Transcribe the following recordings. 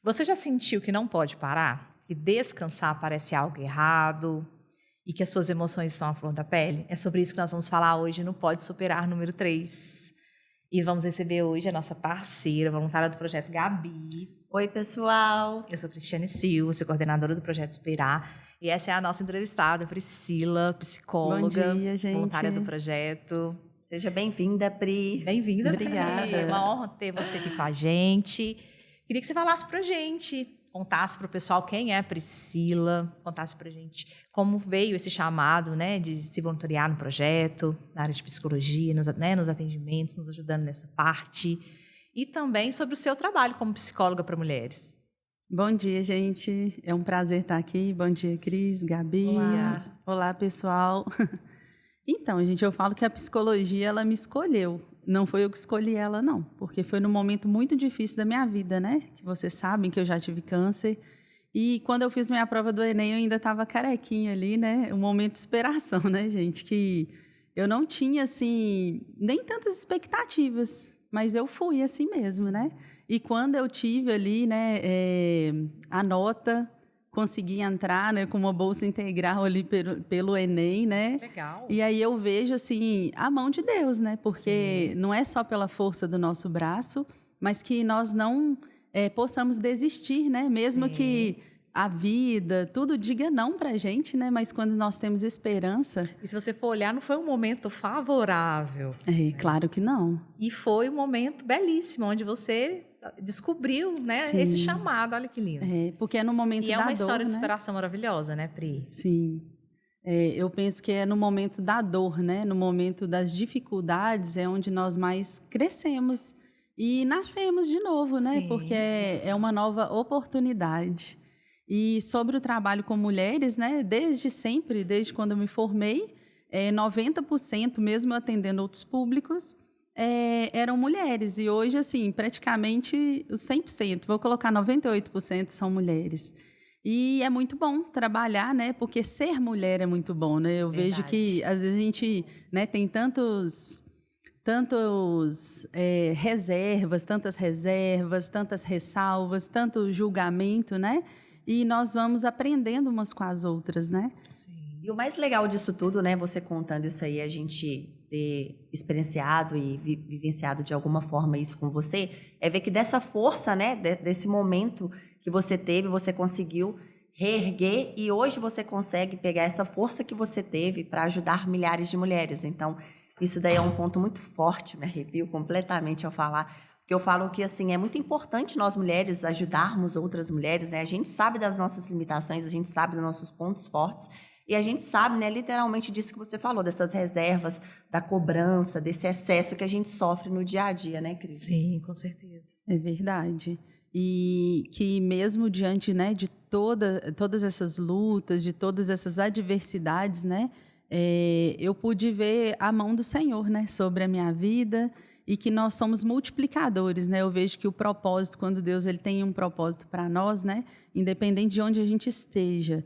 Você já sentiu que não pode parar? Que descansar parece algo errado? E que as suas emoções estão à flor da pele? É sobre isso que nós vamos falar hoje no Pode Superar número 3. E vamos receber hoje a nossa parceira, voluntária do projeto Gabi. Oi, pessoal. Eu sou Cristiane Silva, sou coordenadora do projeto Superar. E essa é a nossa entrevistada, Priscila, psicóloga, bom dia, gente. voluntária do projeto. Seja bem-vinda, Pri. Bem-vinda, Obrigada. Pri. É uma honra ter você aqui com a gente. Queria que você falasse pra gente, contasse para o pessoal quem é a Priscila, contasse pra gente como veio esse chamado, né, de se voluntariar no projeto, na área de psicologia, nos atendimentos, nos ajudando nessa parte. E também sobre o seu trabalho como psicóloga para mulheres. Bom dia, gente. É um prazer estar aqui. Bom dia, Cris, Gabi. Olá, pessoal. Então, gente, eu falo que a psicologia, ela me escolheu. Não foi eu que escolhi ela, não. Porque foi num momento muito difícil da minha vida, né? Que vocês sabem que eu já tive câncer. E quando eu fiz minha prova do Enem, eu ainda estava carequinha ali, né? Um momento de superação, né, gente? Que eu não tinha, assim, nem tantas expectativas. Mas eu fui assim mesmo, né? E quando eu tive ali, né, a nota, consegui entrar, né, com uma bolsa integral ali pelo Enem, né? Legal. E aí eu vejo, assim, a mão de Deus, né? Porque não é só pela força do nosso braço, mas que nós não possamos desistir, né? Mesmo que a vida, tudo diga não pra gente, né? Mas quando nós temos esperança... E se você for olhar, não foi um momento favorável. Claro que não. E foi um momento belíssimo, onde você descobriu, né, esse chamado. Olha que lindo. Porque é no momento da dor, E é uma história de né? superação maravilhosa, né, Pri? Sim. Eu penso que é no momento da dor, né? No momento das dificuldades, é onde nós mais crescemos e nascemos de novo, né? Sim. Porque é uma nova oportunidade. E sobre o trabalho com mulheres, né? Desde sempre, desde quando eu me formei, 90%, mesmo atendendo outros públicos, eram mulheres. E hoje, assim, praticamente os 100%, vou colocar 98% são mulheres. E é muito bom trabalhar, né? Porque ser mulher é muito bom, né? Eu vejo que, às vezes, a gente, né, tem tantas reservas, tantas ressalvas, tanto julgamento, né? E nós vamos aprendendo umas com as outras, né? Sim. E o mais legal disso tudo, né, você contando isso aí, a gente ter experienciado e vivenciado de alguma forma isso com você, é ver que dessa força, né, desse momento que você teve, você conseguiu reerguer e hoje você consegue pegar essa força que você teve para ajudar milhares de mulheres. Então, isso daí é um ponto muito forte, me arrepio completamente ao falar. Porque eu falo que, assim, é muito importante nós mulheres ajudarmos outras mulheres, né? A gente sabe das nossas limitações, a gente sabe dos nossos pontos fortes e a gente sabe, né, literalmente disso que você falou, dessas reservas, da cobrança, desse excesso que a gente sofre no dia a dia, né, Cris? Sim, com certeza. É verdade. E que mesmo diante, né, de todas essas lutas, de todas essas adversidades, né, eu pude ver a mão do Senhor, né, sobre a minha vida e que nós somos multiplicadores, né? Eu vejo que o propósito, quando Deus ele tem um propósito para nós, né, independente de onde a gente esteja,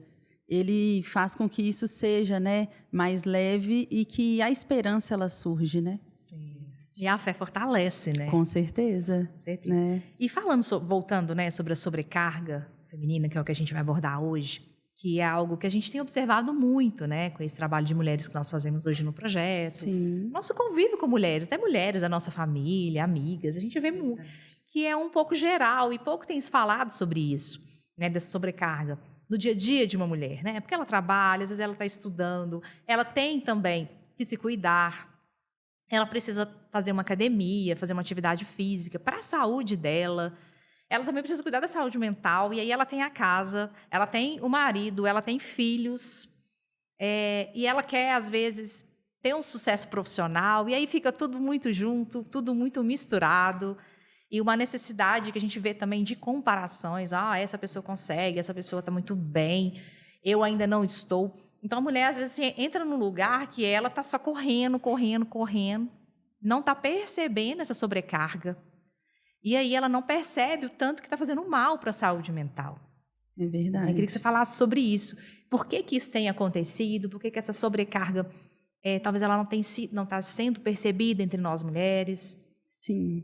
ele faz com que isso seja, né, mais leve e que a esperança ela surge, né? Sim. E a fé fortalece, né? Com certeza. Com certeza. Né? E falando, voltando, né, sobre a sobrecarga feminina, que é o que a gente vai abordar hoje, que é algo que a gente tem observado muito, né, com esse trabalho de mulheres que nós fazemos hoje no projeto. Sim. Nosso convívio com mulheres, até mulheres da nossa família, amigas, a gente vê que é um pouco geral e pouco tem se falado sobre isso, né, dessa sobrecarga no dia a dia de uma mulher, né? Porque ela trabalha, às vezes ela está estudando, ela tem também que se cuidar, ela precisa fazer uma academia, fazer uma atividade física para a saúde dela. Ela também precisa cuidar da saúde mental, e aí ela tem a casa, ela tem o marido, ela tem filhos, e ela quer, às vezes, ter um sucesso profissional, e aí fica tudo muito junto, tudo muito misturado, e uma necessidade que a gente vê também de comparações. Essa pessoa consegue, essa pessoa está muito bem, eu ainda não estou. Então, a mulher, às vezes, entra num lugar que ela está só correndo, não está percebendo essa sobrecarga. E aí ela não percebe o tanto que está fazendo mal para a saúde mental. É verdade. Eu queria que você falasse sobre isso. Por que isso tem acontecido? Por que essa sobrecarga, talvez ela não está sendo percebida entre nós mulheres? Sim.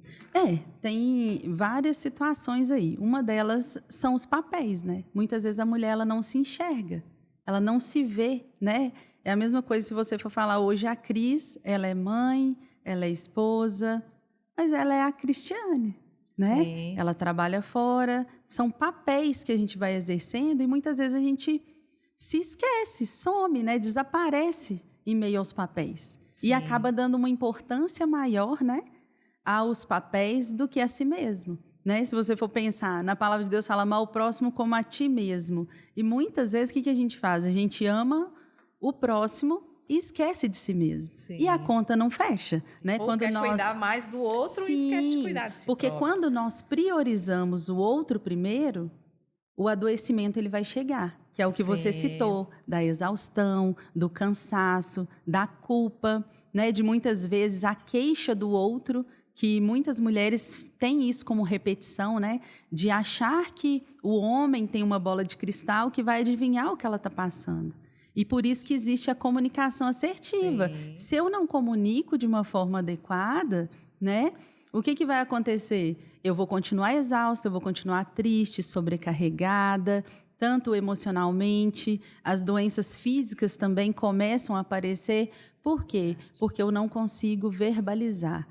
Tem várias situações aí. Uma delas são os papéis, né? Muitas vezes a mulher ela não se enxerga, ela não se vê, né? É a mesma coisa se você for falar hoje a Cris, ela é mãe, ela é esposa, mas ela é a Cristiane, né? Sim. Ela trabalha fora, são papéis que a gente vai exercendo e muitas vezes a gente se esquece, some, né? Desaparece em meio aos papéis. Sim. E acaba dando uma importância maior, né, aos papéis do que a si mesmo. Né? Se você for pensar, na palavra de Deus fala amar o próximo como a ti mesmo. E muitas vezes o que a gente faz? A gente ama o próximo e esquece de si mesmo. Sim. E a conta não fecha. Né? Ou quando quer nós... cuidar mais do outro e esquece de cuidar de si porque próprio. quando nós priorizamos o outro primeiro, o adoecimento ele vai chegar, que é o que você citou, da exaustão, do cansaço, da culpa, né? De muitas vezes a queixa do outro, que muitas mulheres têm isso como repetição, né? De achar que o homem tem uma bola de cristal que vai adivinhar o que ela está passando. E por isso que existe a comunicação assertiva. Sim. Se eu não comunico de uma forma adequada, né? O que vai acontecer? Eu vou continuar exausta, eu vou continuar triste, sobrecarregada, tanto emocionalmente, as doenças físicas também começam a aparecer. Por quê? Porque eu não consigo verbalizar.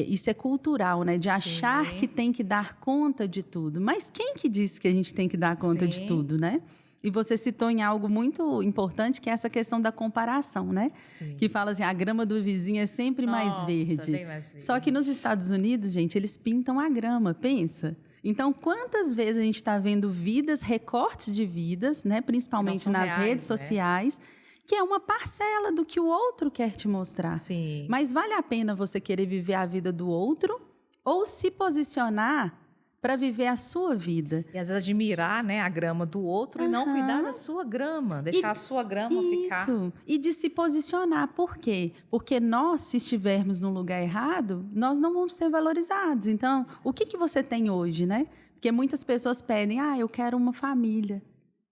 Isso é cultural, né? De achar que tem que dar conta de tudo. Mas quem que disse que a gente tem que dar conta de tudo, né? E você citou em algo muito importante, que é essa questão da comparação, né? Sim. Que fala assim, a grama do vizinho é sempre mais verde. Bem mais verde. Só que nos Estados Unidos, gente, eles pintam a grama, pensa. Então, quantas vezes a gente está vendo vidas, recortes de vidas, né? Principalmente nas redes sociais, que é uma parcela do que o outro quer te mostrar. Sim. Mas vale a pena você querer viver a vida do outro ou se posicionar para viver a sua vida? E às vezes admirar, né, a grama do outro e não cuidar da sua grama, deixar a sua grama ficar. Isso, e de se posicionar. Por quê? Porque nós, se estivermos no lugar errado, nós não vamos ser valorizados. Então, o que você tem hoje, né? Porque muitas pessoas pedem, eu quero uma família.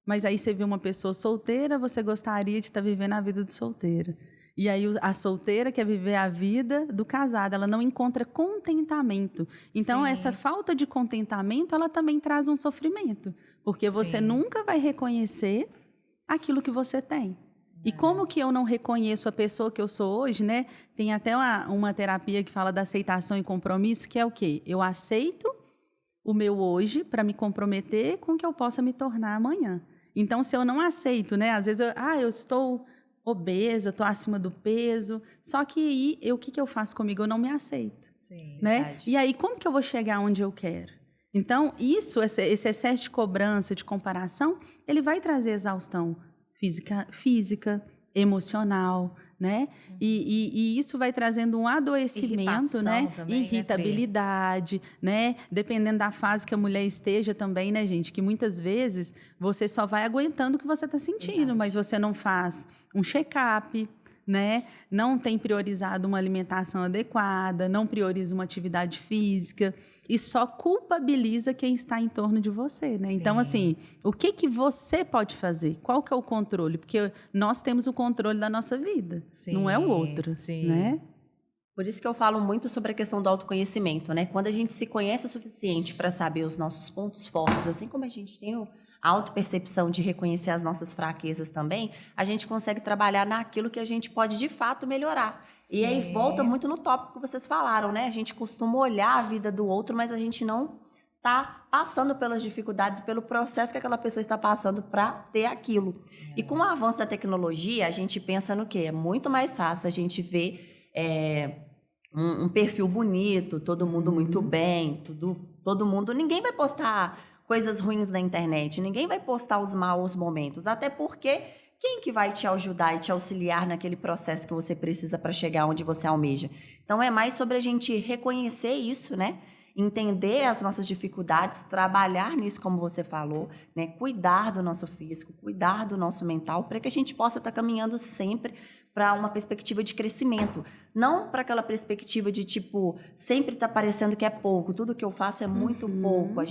Mas aí você vê uma pessoa solteira, você gostaria de estar vivendo a vida do solteiro. E aí a solteira quer viver a vida do casado, ela não encontra contentamento. Então, essa falta de contentamento, ela também traz um sofrimento. Porque você nunca vai reconhecer aquilo que você tem. E como que eu não reconheço a pessoa que eu sou hoje, né? Tem até uma terapia que fala da aceitação e compromisso, que é o quê? Eu aceito o meu hoje para me comprometer com o que eu possa me tornar amanhã. Então, se eu não aceito, né? Às vezes, eu estou obesa, eu estou acima do peso. Só que aí, o que eu faço comigo? Eu não me aceito. Sim, né? verdade. E aí, como que eu vou chegar onde eu quero? Então, esse excesso de cobrança, de comparação, ele vai trazer exaustão física, emocional, né? E isso vai trazendo um adoecimento, Irritação né? também, Irritabilidade, né? Dependendo da fase que a mulher esteja também, né, gente? Que muitas vezes você só vai aguentando o que você está sentindo, Exato. mas você não faz um check-up, né? Não tem priorizado uma alimentação adequada, não prioriza uma atividade física e só culpabiliza quem está em torno de você, né? Sim. Então, assim, o que você pode fazer? Qual que é o controle? Porque nós temos o controle da nossa vida, Sim, não é o outro, sim. né? Por isso que eu falo muito sobre a questão do autoconhecimento, né? Quando a gente se conhece o suficiente para saber os nossos pontos fortes, assim como a gente tem a autopercepção de reconhecer as nossas fraquezas também, a gente consegue trabalhar naquilo que a gente pode de fato melhorar. Sim. E aí volta muito no tópico que vocês falaram, né? A gente costuma olhar a vida do outro, mas a gente não está passando pelas dificuldades, pelo processo que aquela pessoa está passando para ter aquilo. E com o avanço da tecnologia, a gente pensa no quê? É muito mais fácil a gente ver um perfil bonito, todo mundo muito bem, todo mundo... Ninguém vai postar coisas ruins na internet, ninguém vai postar os maus momentos, até porque quem que vai te ajudar e te auxiliar naquele processo que você precisa para chegar onde você almeja? Então, é mais sobre a gente reconhecer isso, né? Entender as nossas dificuldades, trabalhar nisso, como você falou, né? Cuidar do nosso físico, cuidar do nosso mental, para que a gente possa estar caminhando sempre para uma perspectiva de crescimento. Não para aquela perspectiva de, tipo, sempre tá parecendo que é pouco, tudo que eu faço é muito pouco.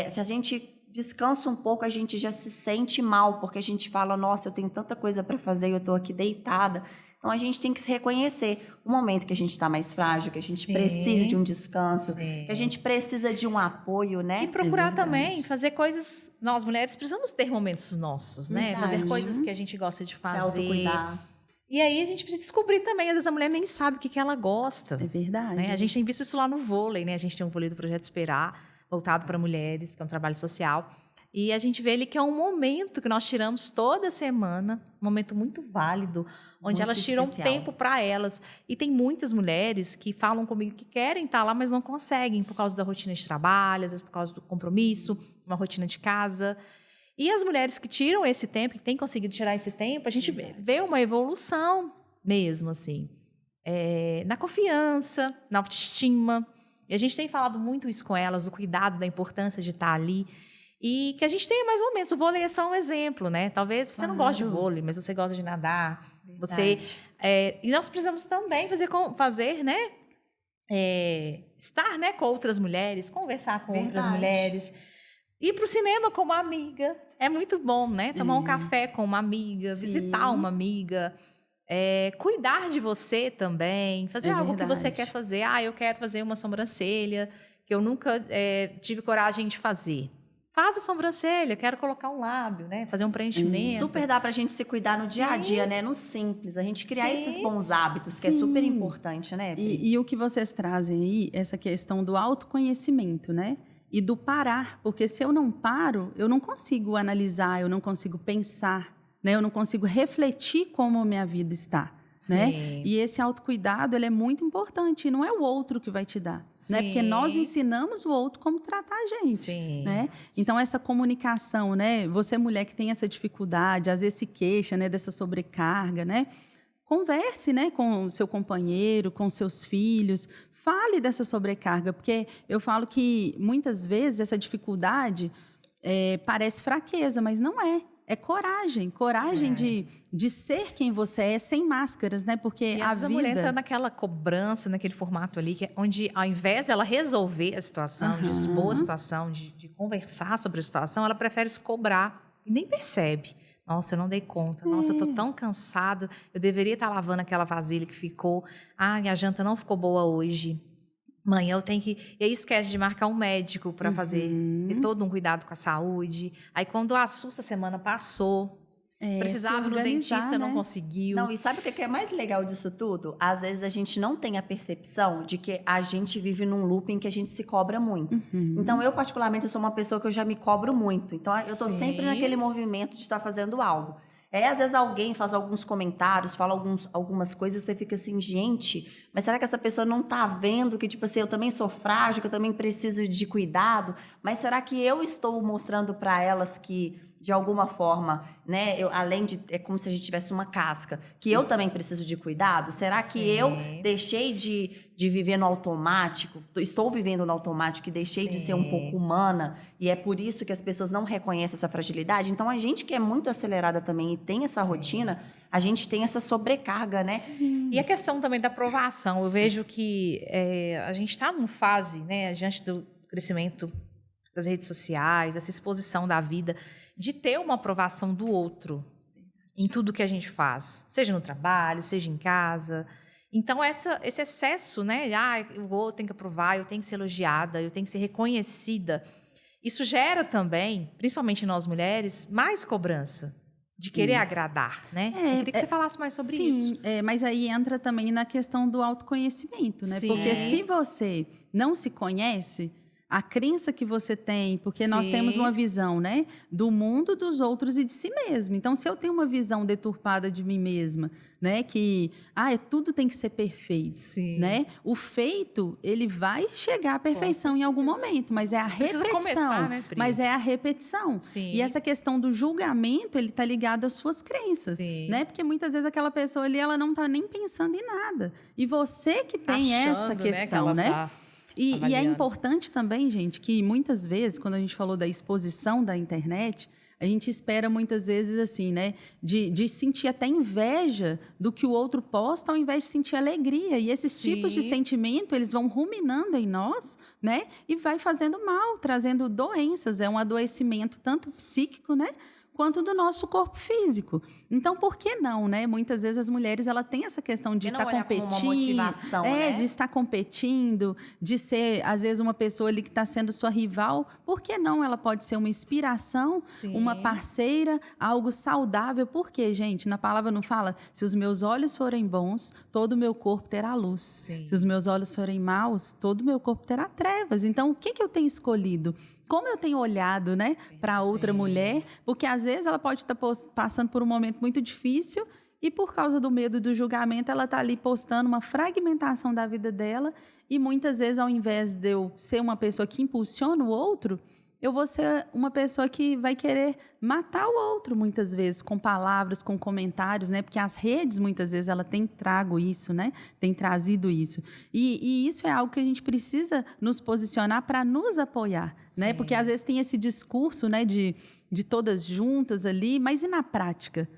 Se a gente descansa um pouco, a gente já se sente mal, porque a gente fala, nossa, eu tenho tanta coisa para fazer e eu estou aqui deitada. Então, a gente tem que se reconhecer o momento que a gente está mais frágil, que a gente precisa de um descanso, que a gente precisa de um apoio, né? E procurar também fazer coisas... Nós, mulheres, precisamos ter momentos nossos, né? Fazer coisas que a gente gosta de fazer. Se autocuidar. E aí, a gente precisa descobrir também. Às vezes, a mulher nem sabe o que ela gosta. É verdade. Né? A gente tem visto isso lá no vôlei, né? A gente tem um vôlei do Projeto Esperar, voltado para mulheres, que é um trabalho social. E a gente vê ali que é um momento que nós tiramos toda semana, um momento muito válido, onde Muito elas tiram especial. tempo para elas. E tem muitas mulheres que falam comigo que querem estar lá, mas não conseguem, por causa da rotina de trabalho, às vezes por causa do compromisso, uma rotina de casa. E as mulheres que tiram esse tempo, que têm conseguido tirar esse tempo, a gente vê uma evolução mesmo, assim, na confiança, na autoestima. E a gente tem falado muito isso com elas, do cuidado, da importância de estar ali. E que a gente tenha mais momentos. O vôlei é só um exemplo, né? Talvez você não goste de vôlei, mas você gosta de nadar. E nós precisamos também fazer, né? Estar, né, com outras mulheres, conversar com outras mulheres. Ir para o cinema com uma amiga. É muito bom, né? Tomar um café com uma amiga, visitar uma amiga. Cuidar de você também. Fazer algo que você quer fazer. Eu quero fazer uma sobrancelha que eu nunca tive coragem de fazer. Faz a sobrancelha, quero colocar um lábio, né? Fazer um preenchimento. Super dá pra gente se cuidar no dia a dia, né? No simples. A gente criar esses bons hábitos, que é super importante, né? E o que vocês trazem aí, essa questão do autoconhecimento, né? E do parar. Porque se eu não paro, eu não consigo analisar, eu não consigo pensar, né? Eu não consigo refletir como a minha vida está. Né? E esse autocuidado, ele é muito importante. E não é o outro que vai te dar. Né? Porque nós ensinamos o outro como tratar a gente. Né? Então, essa comunicação, né? Você, mulher que tem essa dificuldade, às vezes se queixa, né, dessa sobrecarga, né? Converse, né, com o seu companheiro, com seus filhos. Fale dessa sobrecarga. Porque eu falo que, muitas vezes, essa dificuldade parece fraqueza, mas não é. É coragem de ser quem você é, sem máscaras, né? Porque a mulher entra naquela cobrança, naquele formato ali, onde ao invés dela resolver a situação, de expor a situação, de conversar sobre a situação, ela prefere se cobrar e nem percebe. Nossa, eu não dei conta. Nossa, eu tô tão cansado. Eu deveria estar lavando aquela vasilha que ficou. A janta não ficou boa hoje. Mãe, eu tenho que... E aí esquece de marcar um médico para fazer, ter todo um cuidado com a saúde. Aí quando assusta, a semana passou. Precisava ir no dentista, né? Não conseguiu. Não, e sabe o que é mais legal disso tudo? Às vezes a gente não tem a percepção de que a gente vive num looping que a gente se cobra muito. Então, eu particularmente, eu sou uma pessoa que eu já me cobro muito. Então, eu tô sempre naquele movimento de estar fazendo algo. Às vezes alguém faz alguns comentários, fala algumas coisas, você fica assim, gente, mas será que essa pessoa não tá vendo que, tipo assim, eu também sou frágil, que eu também preciso de cuidado? Mas será que eu estou mostrando para elas que, de alguma forma, né, além de... É como se a gente tivesse uma casca, que eu também preciso de cuidado? Será que eu deixei de viver no automático? Estou vivendo no automático e deixei de ser um pouco humana? E é por isso que as pessoas não reconhecem essa fragilidade? Então, a gente que é muito acelerada também e tem essa rotina, a gente tem essa sobrecarga, né? E a questão também da aprovação. Eu vejo que a gente está numa fase, né, diante do crescimento das redes sociais, essa exposição da vida, de ter uma aprovação do outro em tudo que a gente faz, seja no trabalho, seja em casa. Então, esse excesso, né? Eu tenho que aprovar, eu tenho que ser elogiada, eu tenho que ser reconhecida. Isso gera também, principalmente nós mulheres, mais cobrança de querer agradar, né? Eu queria que você falasse mais sobre isso. Sim, mas aí entra também na questão do autoconhecimento, né? Porque se você não se conhece... A crença que você tem, porque nós temos uma visão, né, do mundo, dos outros e de si mesmo. Então, se eu tenho uma visão deturpada de mim mesma, né, que tudo tem que ser perfeito, né? O feito, ele vai chegar à perfeição em algum momento, mas é a repetição. Começar, né, mas é a repetição. E essa questão do julgamento, ele está ligado às suas crenças, né? Porque muitas vezes aquela pessoa ali, ela não está nem pensando em nada. E você que tem essa questão, né? E é importante também, gente, que muitas vezes, quando a gente falou da exposição da internet, a gente espera muitas vezes assim, né, de sentir até inveja do que o outro posta, ao invés de sentir alegria. E esses tipos de sentimento, eles vão ruminando em nós, né, e vai fazendo mal, trazendo doenças. É um adoecimento tanto psíquico, né, quanto do nosso corpo físico. Então, por que não, né? Muitas vezes as mulheres, ela tem essa questão de estar competindo, uma motivação, né? de estar competindo, de ser, às vezes, uma pessoa ali que está sendo sua rival. Por que não? Ela pode ser uma inspiração, Sim. uma parceira, algo saudável. Por quê, gente? Na palavra não fala, se os meus olhos forem bons, todo o meu corpo terá luz. Sim. Se os meus olhos forem maus, todo o meu corpo terá trevas. Então, o que eu tenho escolhido? Como eu tenho olhado, né, para outra mulher? Porque às vezes ela pode estar passando por um momento muito difícil e por causa do medo do julgamento, ela está ali postando uma fragmentação da vida dela e muitas vezes, ao invés de eu ser uma pessoa que impulsiona o outro, eu vou ser uma pessoa que vai querer matar o outro, muitas vezes, com palavras, com comentários, né? Porque as redes, muitas vezes, ela tem trago isso, né? Tem trazido isso. E isso é algo que a gente precisa nos posicionar para nos apoiar, né? Porque, às vezes, tem esse discurso, né? De todas juntas ali, mas e na prática?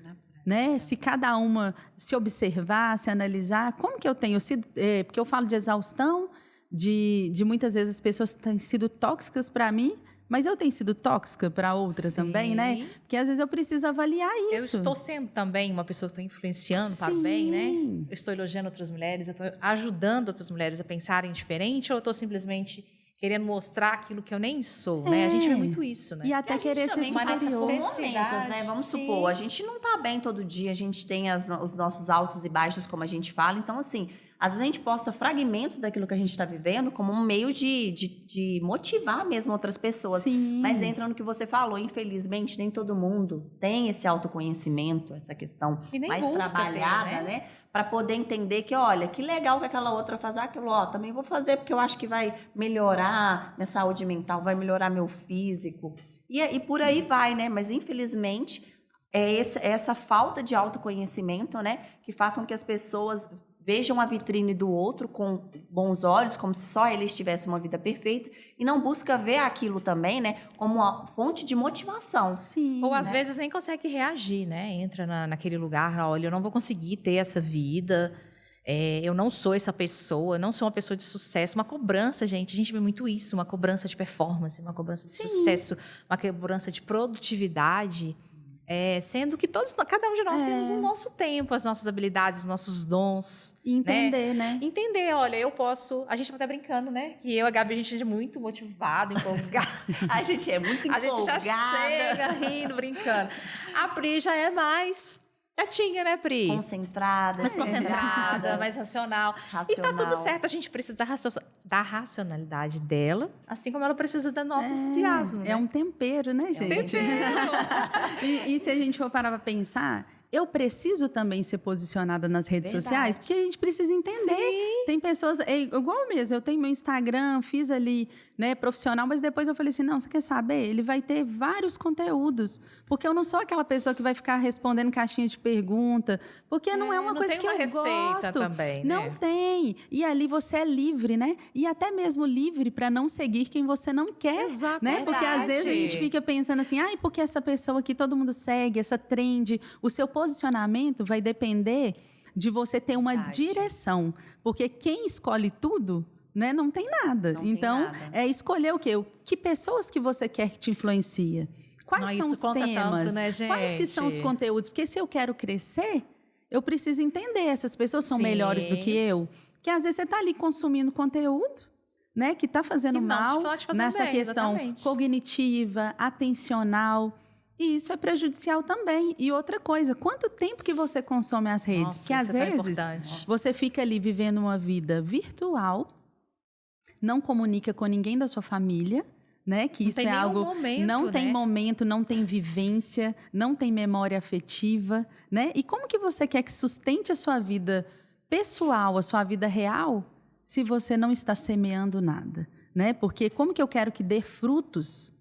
Né? Se cada uma se observar, se analisar, como que eu tenho sido... porque eu falo de exaustão, de muitas vezes as pessoas têm sido tóxicas para mim, mas eu tenho sido tóxica para outra também, né? Porque às vezes eu preciso avaliar isso. Eu estou sendo também uma pessoa que estou influenciando para o bem, né? Eu estou elogiando outras mulheres, eu estou ajudando outras mulheres a pensarem diferente, ou eu estou simplesmente querendo mostrar aquilo que eu nem sou, né? A gente vê muito isso, né? E até querer ser superior. Momentos, né? Vamos supor, a gente não tá bem todo dia, a gente tem os nossos altos e baixos, como a gente fala. Então, assim, às vezes a gente posta fragmentos daquilo que a gente está vivendo como um meio de motivar mesmo outras pessoas. Sim. Mas entra no que você falou, infelizmente, nem todo mundo tem esse autoconhecimento, essa questão mais trabalhada, né? Para poder entender que, olha, que legal que aquela outra faz aquilo, ó, também vou fazer porque eu acho que vai melhorar minha saúde mental, vai melhorar meu físico. E por aí vai, né? Mas, infelizmente, é essa falta de autoconhecimento, né? Que faz com que as pessoas vejam a vitrine do outro com bons olhos, como se só ele tivesse uma vida perfeita, e não busca ver aquilo também, né, como uma fonte de motivação. Sim, ou às vezes nem consegue reagir, né? Entra naquele lugar, olha, eu não vou conseguir ter essa vida, eu não sou essa pessoa, não sou uma pessoa de sucesso. Uma cobrança, gente, a gente vê muito isso, uma cobrança de performance, uma cobrança de sucesso, uma cobrança de produtividade. Sendo que cada um de nós temos o nosso tempo, as nossas habilidades, os nossos dons. Entender, né? Entender, olha, eu posso... A gente estava até brincando, né? Que eu e a Gabi, a gente é muito motivada, empolgada. A gente é muito empolgada. A gente já chega rindo, brincando. A Pri já é mais... quietinha, né, Pri? Concentrada. Mais concentrada, mais racional. E tá tudo certo, a gente precisa da racionalidade dela, assim como ela precisa do nosso entusiasmo. É um tempero, né, gente? E se a gente for parar para pensar, eu preciso também ser posicionada nas redes sociais, porque a gente precisa entender. Sim. Tem pessoas, igual mesmo, eu tenho meu Instagram, fiz ali, né, profissional, mas depois eu falei assim, não, você quer saber? Ele vai ter vários conteúdos, porque eu não sou aquela pessoa que vai ficar respondendo caixinha de pergunta, porque não é uma coisa que eu gosto. Também, não né? tem. E ali você é livre, né? E até mesmo livre para não seguir quem você não quer. Exato, né? Porque às vezes a gente fica pensando assim, porque essa pessoa aqui todo mundo segue, essa trend, o seu posicionamento vai depender de você ter uma direção. Porque quem escolhe tudo, né, não tem nada. Então, é escolher o quê? Que pessoas que você quer que te influencia? Quais são os temas? Tanto, né, gente? Quais que são os conteúdos? Porque se eu quero crescer, eu preciso entender. Essas pessoas são melhores do que eu? Que às vezes você está ali consumindo conteúdo, né, que está fazendo mal nessa questão cognitiva, atencional. E isso é prejudicial também. E outra coisa, quanto tempo que você consome as redes? Porque às vezes você fica ali vivendo uma vida virtual, não comunica com ninguém da sua família, né? Que isso é algo... Não tem momento, não tem vivência, não tem memória afetiva, né? E como que você quer que sustente a sua vida pessoal, a sua vida real, se você não está semeando nada, né? Porque como que eu quero que dê frutos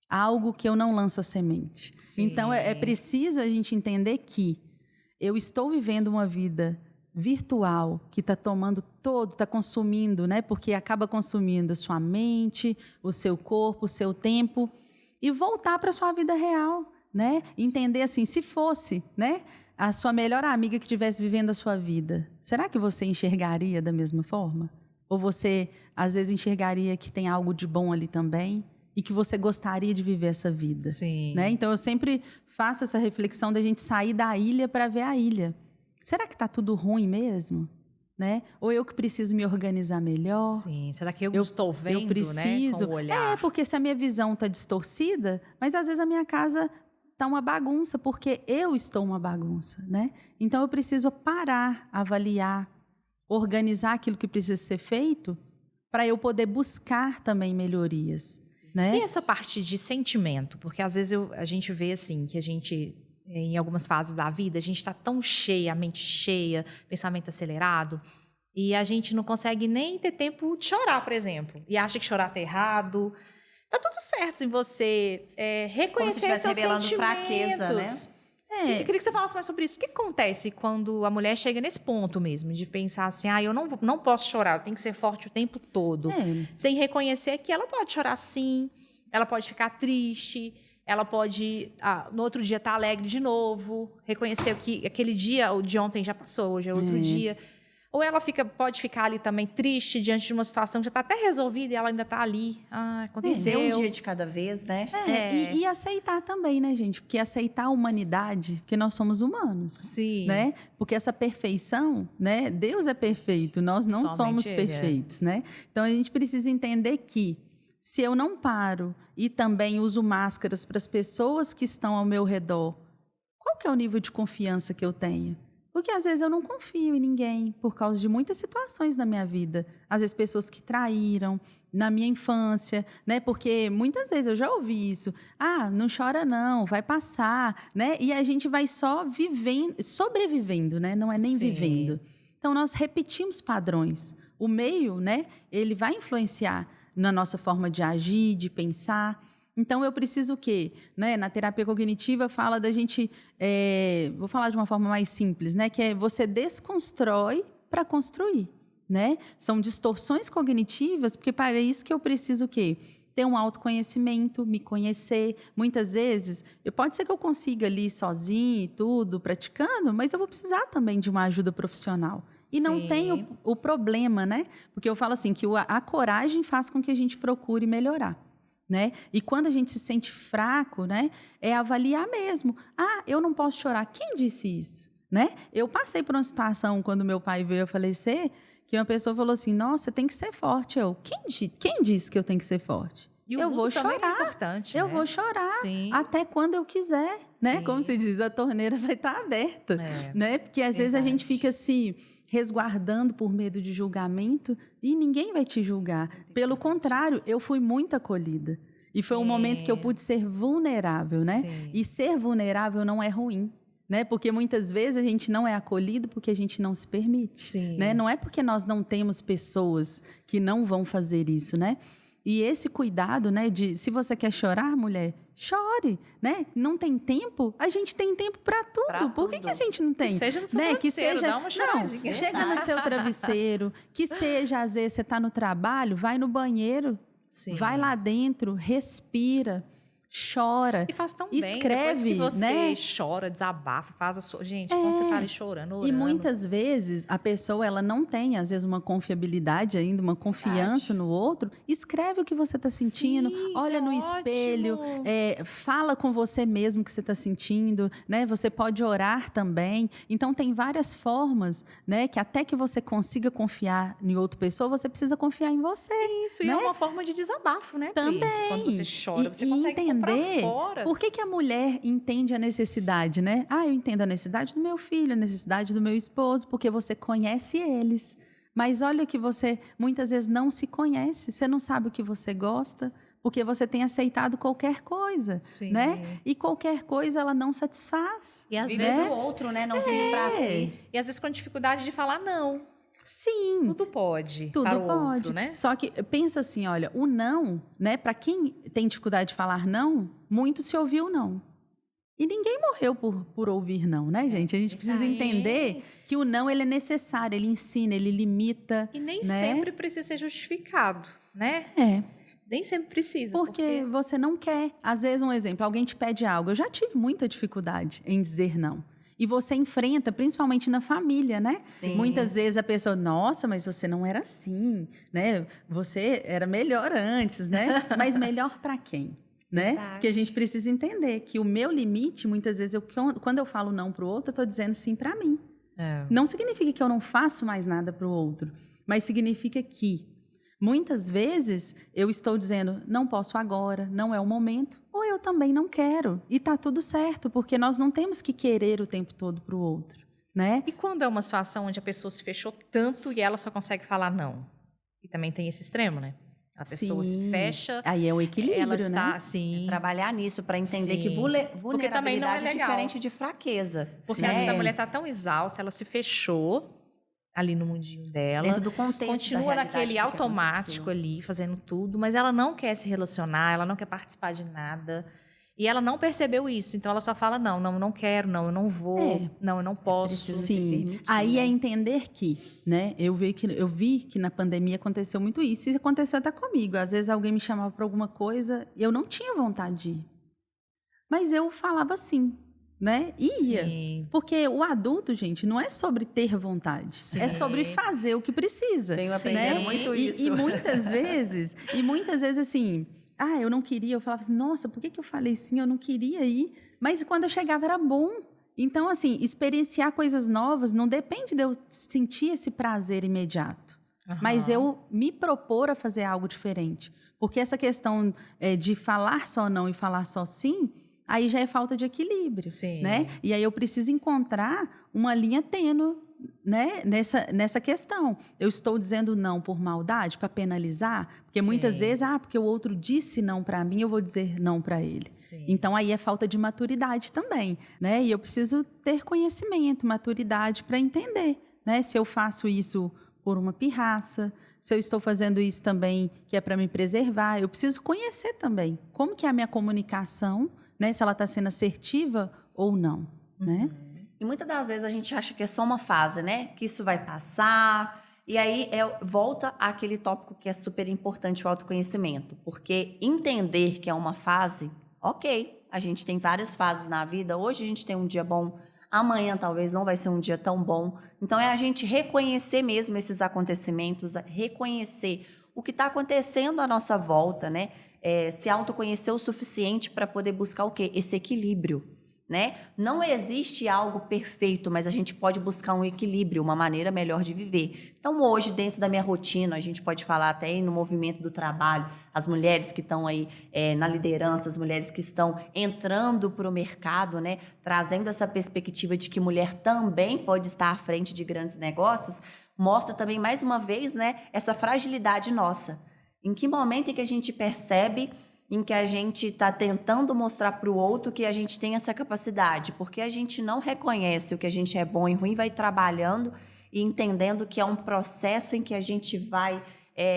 algo que eu não lanço a semente? Sim. Então, é preciso a gente entender que eu estou vivendo uma vida virtual que está tomando está consumindo, né? Porque acaba consumindo a sua mente, o seu corpo, o seu tempo, e voltar para a sua vida real, né? Entender assim, se fosse, né, a sua melhor amiga que estivesse vivendo a sua vida, será que você enxergaria da mesma forma? Ou você, às vezes, enxergaria que tem algo de bom ali também? e que você gostaria de viver essa vida. Sim. Né? Então, eu sempre faço essa reflexão da gente sair da ilha para ver a ilha. Será que está tudo ruim mesmo? Né? Ou eu que preciso me organizar melhor? Sim. Será que eu estou vendo, eu preciso, né, com o olhar? Porque se a minha visão está distorcida, mas às vezes a minha casa está uma bagunça, porque eu estou uma bagunça, né? Então, eu preciso parar, avaliar, organizar aquilo que precisa ser feito para eu poder buscar também melhorias, né? E essa parte de sentimento? Porque às vezes a gente vê assim, que a gente, em algumas fases da vida, a gente está tão cheia, a mente cheia, pensamento acelerado, e a gente não consegue nem ter tempo de chorar, por exemplo. E acha que chorar tá errado. Tá tudo certo em você reconhecer seus revelando sentimentos. fraqueza, né? Eu queria que você falasse mais sobre isso. O que acontece quando a mulher chega nesse ponto mesmo, de pensar assim, eu não posso chorar, eu tenho que ser forte o tempo todo. Sem reconhecer que ela pode chorar sim, ela pode ficar triste, ela pode, no outro dia, estar alegre de novo, reconhecer que aquele dia, o de ontem já passou, hoje é outro dia. Ou ela pode ficar ali também triste diante de uma situação que já está até resolvida e ela ainda está ali. Aconteceu. Um dia de cada vez, né? E aceitar também, né, gente? Porque aceitar a humanidade, porque nós somos humanos. Sim. Né? Porque essa perfeição, né? Deus é perfeito, nós não somos perfeitos, né? Então, a gente precisa entender que se eu não paro e também uso máscaras para as pessoas que estão ao meu redor, qual que é o nível de confiança que eu tenho? Porque às vezes eu não confio em ninguém por causa de muitas situações na minha vida. Às vezes pessoas que traíram na minha infância, né? Porque muitas vezes eu já ouvi isso. Não chora não, vai passar, né? E a gente vai só vivendo, sobrevivendo, né? Não é nem vivendo. Então nós repetimos padrões. O meio, né? Ele vai influenciar na nossa forma de agir, de pensar. Então, eu preciso o quê? Né? Na terapia cognitiva, fala da gente... vou falar de uma forma mais simples, né? Que é você desconstrói para construir, né? São distorções cognitivas, porque para isso que eu preciso o quê? Ter um autoconhecimento, me conhecer. Muitas vezes, pode ser que eu consiga ali sozinha e tudo, praticando, mas eu vou precisar também de uma ajuda profissional. E não tem o problema, né? Porque eu falo assim, que a coragem faz com que a gente procure melhorar. Né? E quando a gente se sente fraco, né, é avaliar mesmo. Eu não posso chorar. Quem disse isso? Né? Eu passei por uma situação, quando meu pai veio a falecer, que uma pessoa falou assim, nossa, tem que ser forte. Quem disse que eu tenho que ser forte? E eu vou chorar. É importante, eu vou chorar até quando eu quiser. Né? Como se diz, a torneira vai estar aberta. Né? Porque às vezes a gente fica se resguardando por medo de julgamento e ninguém vai te julgar. Pelo contrário, eu fui muito acolhida. E foi um momento que eu pude ser vulnerável, né? E ser vulnerável não é ruim. Né? Porque muitas vezes a gente não é acolhido porque a gente não se permite. Né? Não é porque nós não temos pessoas que não vão fazer isso, né? E esse cuidado, né, de se você quer chorar, mulher, chore, né? Não tem tempo? A gente tem tempo para tudo. Por que a gente não tem? Que seja no seu né? travesseiro, dá uma choradinha. Não, chega no seu travesseiro, que seja, às vezes, você está no trabalho, vai no banheiro, vai lá dentro, respira, chora. E faz tão escreve, bem. Depois que você né? chora, desabafa, faz a sua... Gente, quando você tá ali chorando, orando... E muitas vezes a pessoa ela não tem, às vezes, uma confiabilidade ainda, uma confiança no outro. Escreve o que você está sentindo, olha no espelho, fala com você mesmo o que você está sentindo, né? Você pode orar também. Então, tem várias formas, né? Que até que você consiga confiar em outra pessoa, você precisa confiar em você. Isso, né? e é uma forma de desabafo, né, Pri? Também. Quando você chora, você consegue entender fora. por que a mulher entende a necessidade, né? Eu entendo a necessidade do meu filho, a necessidade do meu esposo, porque você conhece eles. Mas olha que você muitas vezes não se conhece, você não sabe o que você gosta, porque você tem aceitado qualquer coisa, né? E qualquer coisa ela não satisfaz. E às vezes o outro, né, não vive para si. E às vezes com dificuldade de falar não. Sim. Tudo pode. Tudo para o pode. Outro, né? Só que pensa assim, olha, o não, né? Para quem tem dificuldade de falar não, muito se ouviu não. E ninguém morreu por ouvir não, né, gente? A gente precisa entender que o não ele é necessário, ele ensina, ele limita. E nem né? sempre precisa ser justificado, né? Nem sempre precisa. Porque você não quer. Às vezes, um exemplo, alguém te pede algo. Eu já tive muita dificuldade em dizer não. E você enfrenta, principalmente na família, né? Sim. Muitas vezes a pessoa, nossa, mas você não era assim, né? Você era melhor antes, né? Mas melhor para quem? Né? Verdade. Porque a gente precisa entender que o meu limite, muitas vezes, quando eu falo não para o outro, eu estou dizendo sim para mim. Não significa que eu não faço mais nada para o outro, mas significa que muitas vezes eu estou dizendo não posso agora, não é o momento, ou eu também não quero. E tá tudo certo, porque nós não temos que querer o tempo todo para o outro, né? E quando é uma situação onde a pessoa se fechou tanto e ela só consegue falar não? E também tem esse extremo, né? A pessoa se fecha. Aí é o equilíbrio, ela está, né? Sim. Trabalhar nisso para entender que Sim. Porque também não é vulnerabilidade é legal. diferente de fraqueza. Porque às vezes a mulher está tão exausta, ela se fechou ali no mundinho dela. Dentro do contexto Continua da realidade naquele do que automático aconteceu. ali, fazendo tudo, mas ela não quer se relacionar, ela não quer participar de nada. E ela não percebeu isso, então ela só fala não quero, não, eu não vou, não, eu não posso. preciso se Sim, permitir, aí né? é entender que, né? Eu vi que na pandemia aconteceu muito isso, e aconteceu até comigo. Às vezes alguém me chamava para alguma coisa e eu não tinha vontade de ir. Mas eu falava sim, né? Ia. Sim. Porque o adulto, gente, não é sobre ter vontade, Sim. é sobre fazer o que precisa. Venho né? aprendendo muito isso. E muitas vezes assim, eu não queria, eu falava assim, nossa, por que eu falei sim? Eu não queria ir. Mas quando eu chegava era bom. Então, assim, experienciar coisas novas não depende de eu sentir esse prazer imediato. Mas eu me propor a fazer algo diferente. Porque essa questão de falar só não e falar só sim, aí já é falta de equilíbrio. Sim. Né? E aí eu preciso encontrar uma linha tênue, né? nessa questão. Eu estou dizendo não por maldade, para penalizar? Porque muitas vezes, porque o outro disse não para mim, eu vou dizer não para ele. Sim. Então, aí é falta de maturidade também, né? E eu preciso ter conhecimento, maturidade para entender, né? Se eu faço isso por uma pirraça, se eu estou fazendo isso também que é para me preservar, eu preciso conhecer também como que é a minha comunicação, né? Se ela está sendo assertiva ou não, né? E muitas das vezes a gente acha que é só uma fase, né? Que isso vai passar. E aí volta àquele tópico que é super importante, o autoconhecimento. Porque entender que é uma fase, ok, a gente tem várias fases na vida. Hoje a gente tem um dia bom, amanhã talvez não vai ser um dia tão bom. Então é a gente reconhecer mesmo esses acontecimentos, reconhecer o que está acontecendo à nossa volta, né? Se autoconhecer o suficiente para poder buscar o quê? Esse equilíbrio. Né? Não existe algo perfeito, mas a gente pode buscar um equilíbrio, uma maneira melhor de viver. Então, hoje, dentro da minha rotina, a gente pode falar até aí no movimento do trabalho, as mulheres que estão aí na liderança, as mulheres que estão entrando para o mercado, né? Trazendo essa perspectiva de que mulher também pode estar à frente de grandes negócios, mostra também, mais uma vez, né, essa fragilidade nossa. Em que momento é que a gente percebe em que a gente está tentando mostrar para o outro que a gente tem essa capacidade, porque a gente não reconhece o que a gente é bom e ruim, vai trabalhando e entendendo que é um processo em que a gente vai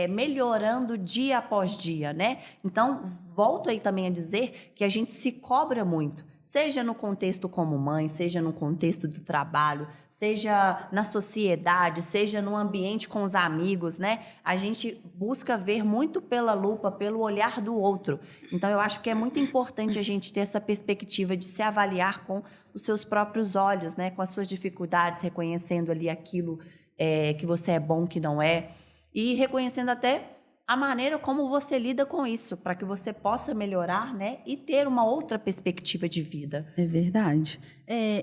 melhorando dia após dia, né? Então, volto aí também a dizer que a gente se cobra muito, seja no contexto como mãe, seja no contexto do trabalho, seja na sociedade, seja no ambiente com os amigos, né? A gente busca ver muito pela lupa, pelo olhar do outro. Então, eu acho que é muito importante a gente ter essa perspectiva de se avaliar com os seus próprios olhos, né? Com as suas dificuldades, reconhecendo ali aquilo que você é bom, que não é, e reconhecendo até a maneira como você lida com isso, para que você possa melhorar, né? E ter uma outra perspectiva de vida. É verdade.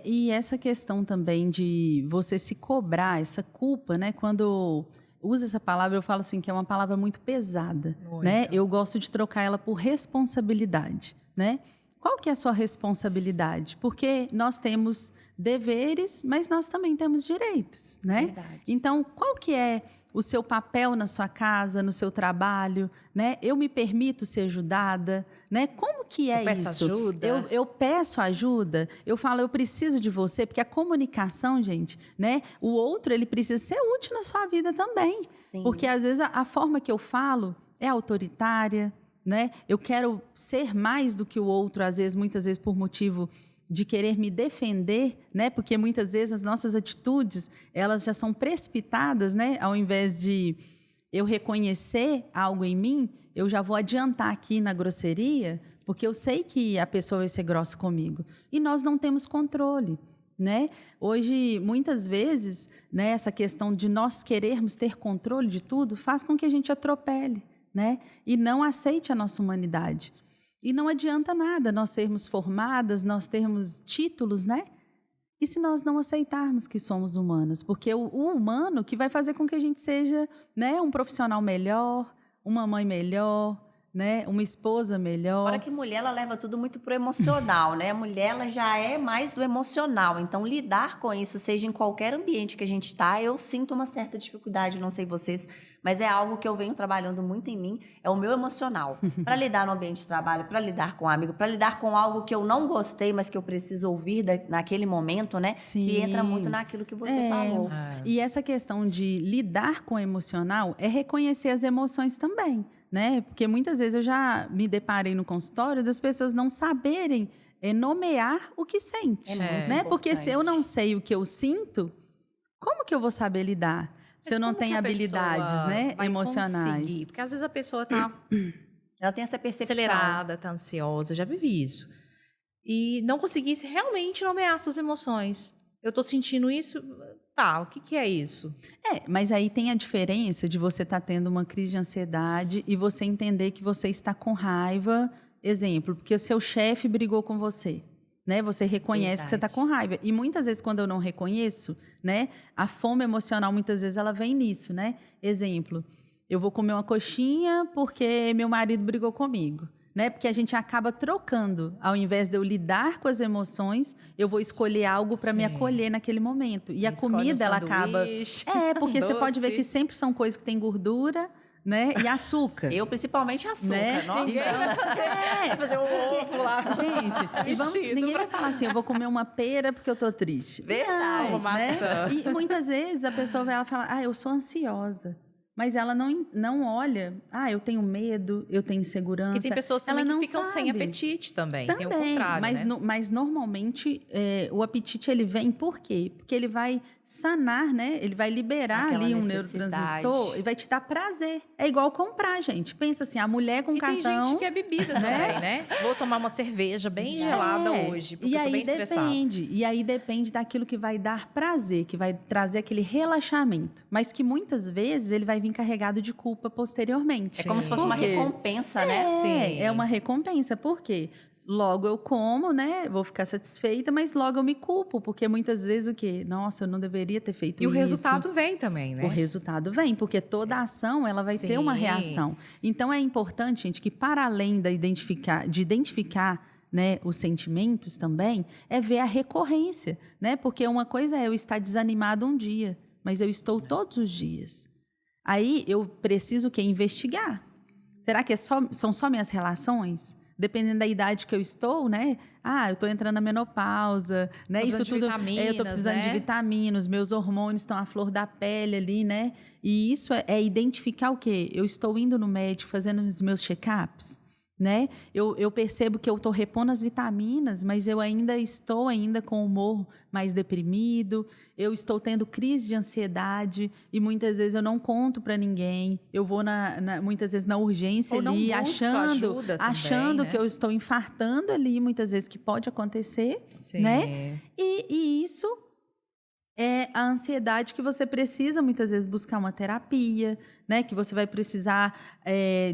E essa questão também de você se cobrar, essa culpa, né? Quando usa essa palavra, eu falo assim, que é uma palavra muito pesada, né? Eu gosto de trocar ela por responsabilidade, né? Qual que é a sua responsabilidade? Porque nós temos deveres, mas nós também temos direitos, né? Verdade. Então, qual que é o seu papel na sua casa, no seu trabalho, né? Eu me permito ser ajudada, né? Como que é isso? Eu peço ajuda. Eu peço ajuda, eu falo, eu preciso de você, porque a comunicação, gente, né? O outro, ele precisa ser útil na sua vida também. Sim. Porque, às vezes, a forma que eu falo é autoritária, né? Eu quero ser mais do que o outro, às vezes, muitas vezes por motivo de querer me defender, né? Porque muitas vezes as nossas atitudes, elas já são precipitadas, né? Ao invés de eu reconhecer algo em mim, eu já vou adiantar aqui na grosseria, porque eu sei que a pessoa vai ser grossa comigo. E nós não temos controle, né? Hoje, muitas vezes, né, essa questão de nós querermos ter controle de tudo faz com que a gente atropele, né? E não aceite a nossa humanidade. E não adianta nada nós sermos formadas, nós termos títulos, né? E se nós não aceitarmos que somos humanas? Porque o humano que vai fazer com que a gente seja, né, um profissional melhor, uma mãe melhor, né, uma esposa melhor. Fora que mulher, ela leva tudo muito pro emocional, né? A mulher, ela já é mais do emocional. Então, lidar com isso, seja em qualquer ambiente que a gente está, eu sinto uma certa dificuldade, não sei vocês, mas é algo que eu venho trabalhando muito em mim, é o meu emocional. Para lidar no ambiente de trabalho, para lidar com um amigo, para lidar com algo que eu não gostei, mas que eu preciso ouvir naquele momento, né? Sim. Que entra muito naquilo que você falou. E essa questão de lidar com o emocional é reconhecer as emoções também, né? Porque muitas vezes eu já me deparei no consultório das pessoas não saberem nomear o que sente, É muito né? Porque se eu importante. não sei o que eu sinto, como que eu vou saber lidar? Mas Se eu não como que tenho a habilidades, pessoa né, vai emocionais. conseguir? Porque às vezes a pessoa tá Ela tem essa percepção. acelerada, tá ansiosa, eu já vivi isso. E não conseguisse realmente nomear suas emoções. Eu tô sentindo isso, tá, o que que é isso? Mas aí tem a diferença de você estar tendo uma crise de ansiedade e você entender que você está com raiva. Exemplo, porque o seu chefe brigou com você, né? Você reconhece que você está com raiva. E muitas vezes, quando eu não reconheço, né? A fome emocional, muitas vezes, ela vem nisso, né? Exemplo, eu vou comer uma coxinha porque meu marido brigou comigo. Né? Porque a gente acaba trocando. Ao invés de eu lidar com as emoções, eu vou escolher algo para me acolher naquele momento. E a comida, ela acaba... porque você pode ver que sempre são coisas que têm gordura, né? E açúcar. Eu, principalmente, açúcar. Né? Nossa. Ninguém vai fazer um ovo lá. Gente, ninguém vai falar assim, eu vou comer uma pera porque eu tô triste. Verdade. Não, né? E muitas vezes a pessoa vai lá e fala, eu sou ansiosa. Mas ela não olha, eu tenho medo, eu tenho insegurança. E tem pessoas também ela que ficam sabe. sem apetite também. Tem o Também, contrário, mas, né? mas normalmente o apetite ele vem por quê? Porque ele vai sanar, né? Ele vai liberar Aquela ali um necessidade. neurotransmissor e vai te dar prazer. É igual comprar, gente. Pensa assim, a mulher com E cartão... tem gente que é bebida também, né? Vou tomar uma cerveja bem gelada hoje, porque eu tô bem estressada. E aí depende daquilo que vai dar prazer, que vai trazer aquele relaxamento. Mas que muitas vezes ele vai vir carregado de culpa posteriormente. É como se fosse uma recompensa, né? Sim. É uma recompensa. Por quê? Logo eu como, né? Vou ficar satisfeita, mas logo eu me culpo, porque muitas vezes o quê? Nossa, eu não deveria ter feito isso. E o resultado vem também, né? O resultado vem, porque toda ação ela vai ter uma reação. Então é importante, gente, que para além de identificar né, os sentimentos também, é ver a recorrência, né? Porque uma coisa é eu estar desanimado um dia, mas eu estou todos os dias. Aí eu preciso investigar. Será que são só minhas relações? Dependendo da idade que eu estou, né? Eu estou entrando na menopausa, né? Tô Isso precisando de tudo. vitaminas, Eu estou precisando de vitaminas, meus hormônios estão à flor da pele ali, né? E isso é identificar o quê? Eu estou indo no médico, fazendo os meus check-ups, né? Eu percebo que eu estou repondo as vitaminas, mas eu estou com o humor mais deprimido, eu estou tendo crise de ansiedade e muitas vezes eu não conto para ninguém, eu vou muitas vezes na urgência ou ali, não achando também, né? que eu estou infartando ali, muitas vezes que pode acontecer, Sim. né? E isso é a ansiedade que você precisa, muitas vezes, buscar uma terapia, né? Que você vai precisar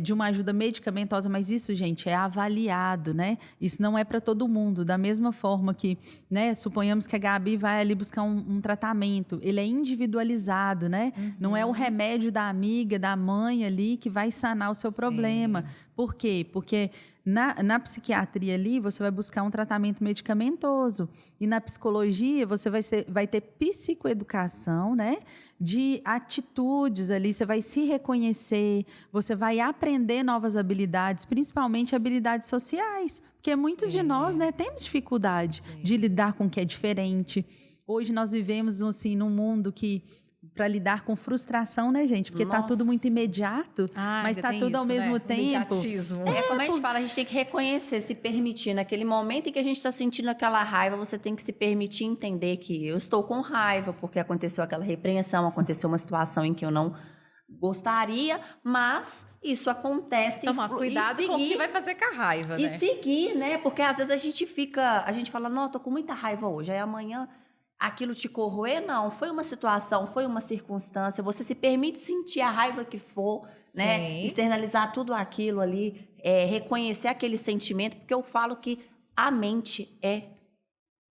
de uma ajuda medicamentosa, mas isso, gente, é avaliado, né? Isso não é para todo mundo. Da mesma forma que, né? Suponhamos que a Gabi vai ali buscar um tratamento. Ele é individualizado, né? Uhum. Não é o remédio da amiga, da mãe ali que vai sanar o seu problema. Por quê? Porque na psiquiatria ali, você vai buscar um tratamento medicamentoso. E na psicologia, você vai ter psicoeducação, né? De atitudes ali, você vai se reconhecer, você vai aprender novas habilidades, principalmente habilidades sociais. Porque muitos de nós, né, temos dificuldade de lidar com o que é diferente. Hoje nós vivemos, assim, num mundo que... para lidar com frustração, né, gente? Porque tá tudo muito imediato, mas tá tudo ao mesmo tempo. Imediatismo. Como a gente fala, a gente tem que reconhecer, se permitir. Naquele momento em que a gente está sentindo aquela raiva, você tem que se permitir entender que eu estou com raiva, porque aconteceu aquela repreensão, aconteceu uma situação em que eu não gostaria, mas isso acontece. Tomar cuidado com o que vai fazer com a raiva, né? E seguir, né? Porque às vezes a gente fala, não, eu tô com muita raiva hoje, aí amanhã... aquilo te corroer, não. Foi uma situação, foi uma circunstância. Você se permite sentir a raiva que for, né? Sim. Externalizar tudo aquilo ali, reconhecer aquele sentimento, porque eu falo que a mente é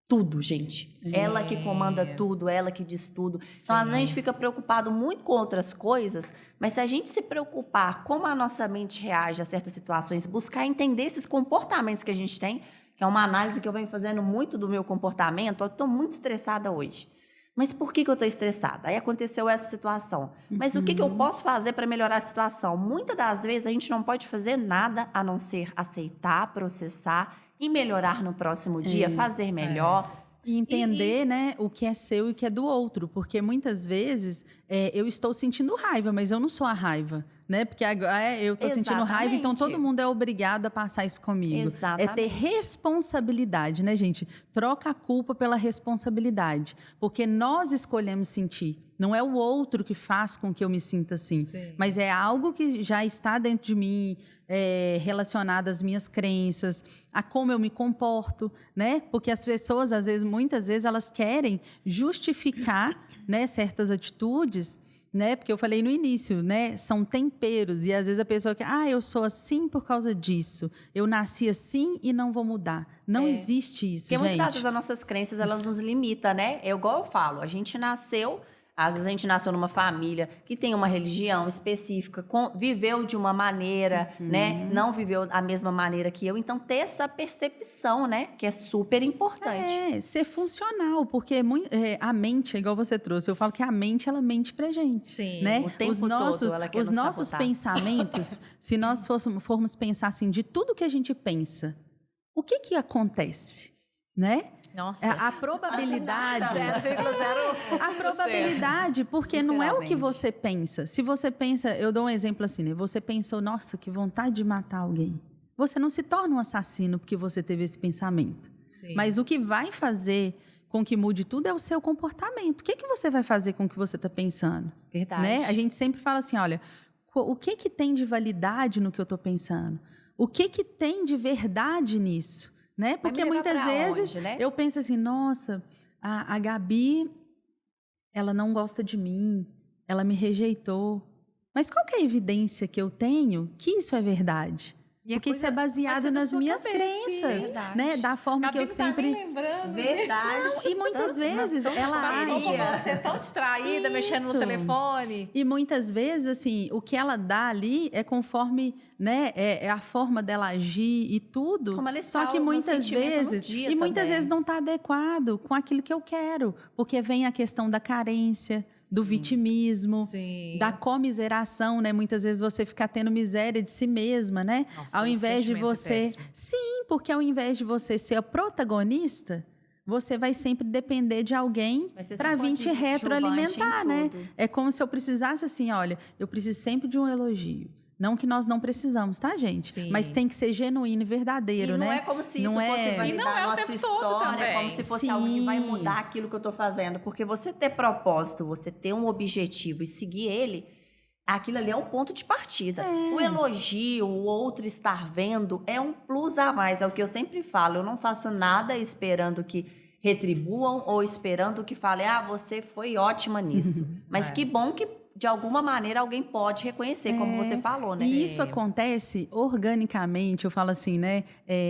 tudo, gente. Sim. Ela que comanda tudo, ela que diz tudo. Então, às vezes, a gente fica preocupado muito com outras coisas, mas se a gente se preocupar como a nossa mente reage a certas situações, buscar entender esses comportamentos que a gente tem, que é uma análise que eu venho fazendo muito do meu comportamento, eu estou muito estressada hoje. Mas por que eu estou estressada? Aí aconteceu essa situação. Mas o que eu posso fazer para melhorar a situação? Muitas das vezes a gente não pode fazer nada a não ser aceitar, processar e melhorar no próximo dia, fazer melhor. E entender, né, o que é seu e o que é do outro. Porque muitas vezes eu estou sentindo raiva, mas eu não sou a raiva. Né? Porque eu estou sentindo raiva, então todo mundo é obrigado a passar isso comigo. Exatamente. É ter responsabilidade, né, gente? Troca a culpa pela responsabilidade. Porque nós escolhemos sentir. Não é o outro que faz com que eu me sinta assim. Sim. Mas é algo que já está dentro de mim, relacionado às minhas crenças, a como eu me comporto, né? Porque as pessoas, muitas vezes, elas querem justificar, né, certas atitudes, né? Porque eu falei no início, né? São temperos. E às vezes a pessoa quer, eu sou assim por causa disso. Eu nasci assim e não vou mudar. Não existe isso, Porque gente. muitas vezes as nossas crenças, elas nos limitam, né? É igual eu falo, a gente nasceu... Às vezes a gente nasceu numa família que tem uma religião específica, viveu de uma maneira, né? Não viveu a mesma maneira que eu. Então, ter essa percepção, né? Que é super importante. Ser funcional, porque a mente, igual você trouxe, eu falo que a mente, ela mente pra gente. Sim, né? o tempo todo ela quer os nos nossos sabotar. pensamentos, se nós formos pensar assim, de tudo que a gente pensa, o que acontece, né? Nossa. A probabilidade... 0,0. A probabilidade, porque não é o que você pensa. Se você pensa, eu dou um exemplo assim, né? Você pensou, nossa, que vontade de matar alguém. Você não se torna um assassino porque você teve esse pensamento. Sim. Mas o que vai fazer com que mude tudo é o seu comportamento. O que você vai fazer com o que você está pensando? Verdade. Né? A gente sempre fala assim, olha, o que tem de validade no que eu estou pensando? O que tem de verdade nisso? Né? Porque muitas vezes onde, né? eu penso assim, nossa, a Gabi, ela não gosta de mim, ela me rejeitou. Mas qual que é a evidência que eu tenho que isso é verdade? Porque isso é baseado nas minhas crenças, né? Da forma que eu sempre... Verdade. E muitas vezes ela age... Você tão distraída, mexendo no telefone. E muitas vezes, assim, o que ela dá ali é conforme, né, é a forma dela agir e tudo. Como ela só está que no muitas sentimento no vezes... dia E muitas também. vezes não está adequado com aquilo que eu quero. Porque vem a questão da carência, do vitimismo, Sim. da comiseração, né? Muitas vezes você fica tendo miséria de si mesma, né? Nossa, ao esse invés de sentimento é você... péssimo. Sim, porque ao invés de você ser a protagonista, você vai sempre depender de alguém Vai ser para vir te coadjuvante retroalimentar, em né? tudo. É como se eu precisasse assim, olha, eu preciso sempre de um elogio. Não que nós não precisamos, tá, gente? Sim. Mas tem que ser genuíno e verdadeiro, E não né? é como se Não isso é- fosse E validar não é a o nossa tempo todo história, também. como se fosse algo que vai Sim. mudar aquilo que eu estou fazendo. Porque você ter propósito, você ter um objetivo e seguir ele, aquilo ali é o ponto de partida. O elogio, o outro estar vendo, é um plus a mais. É o que eu sempre falo. Eu não faço nada esperando que retribuam ou esperando que falem, você foi ótima nisso. Mas que bom que, de alguma maneira, alguém pode reconhecer, como você falou, né? E isso acontece organicamente, eu falo assim, né?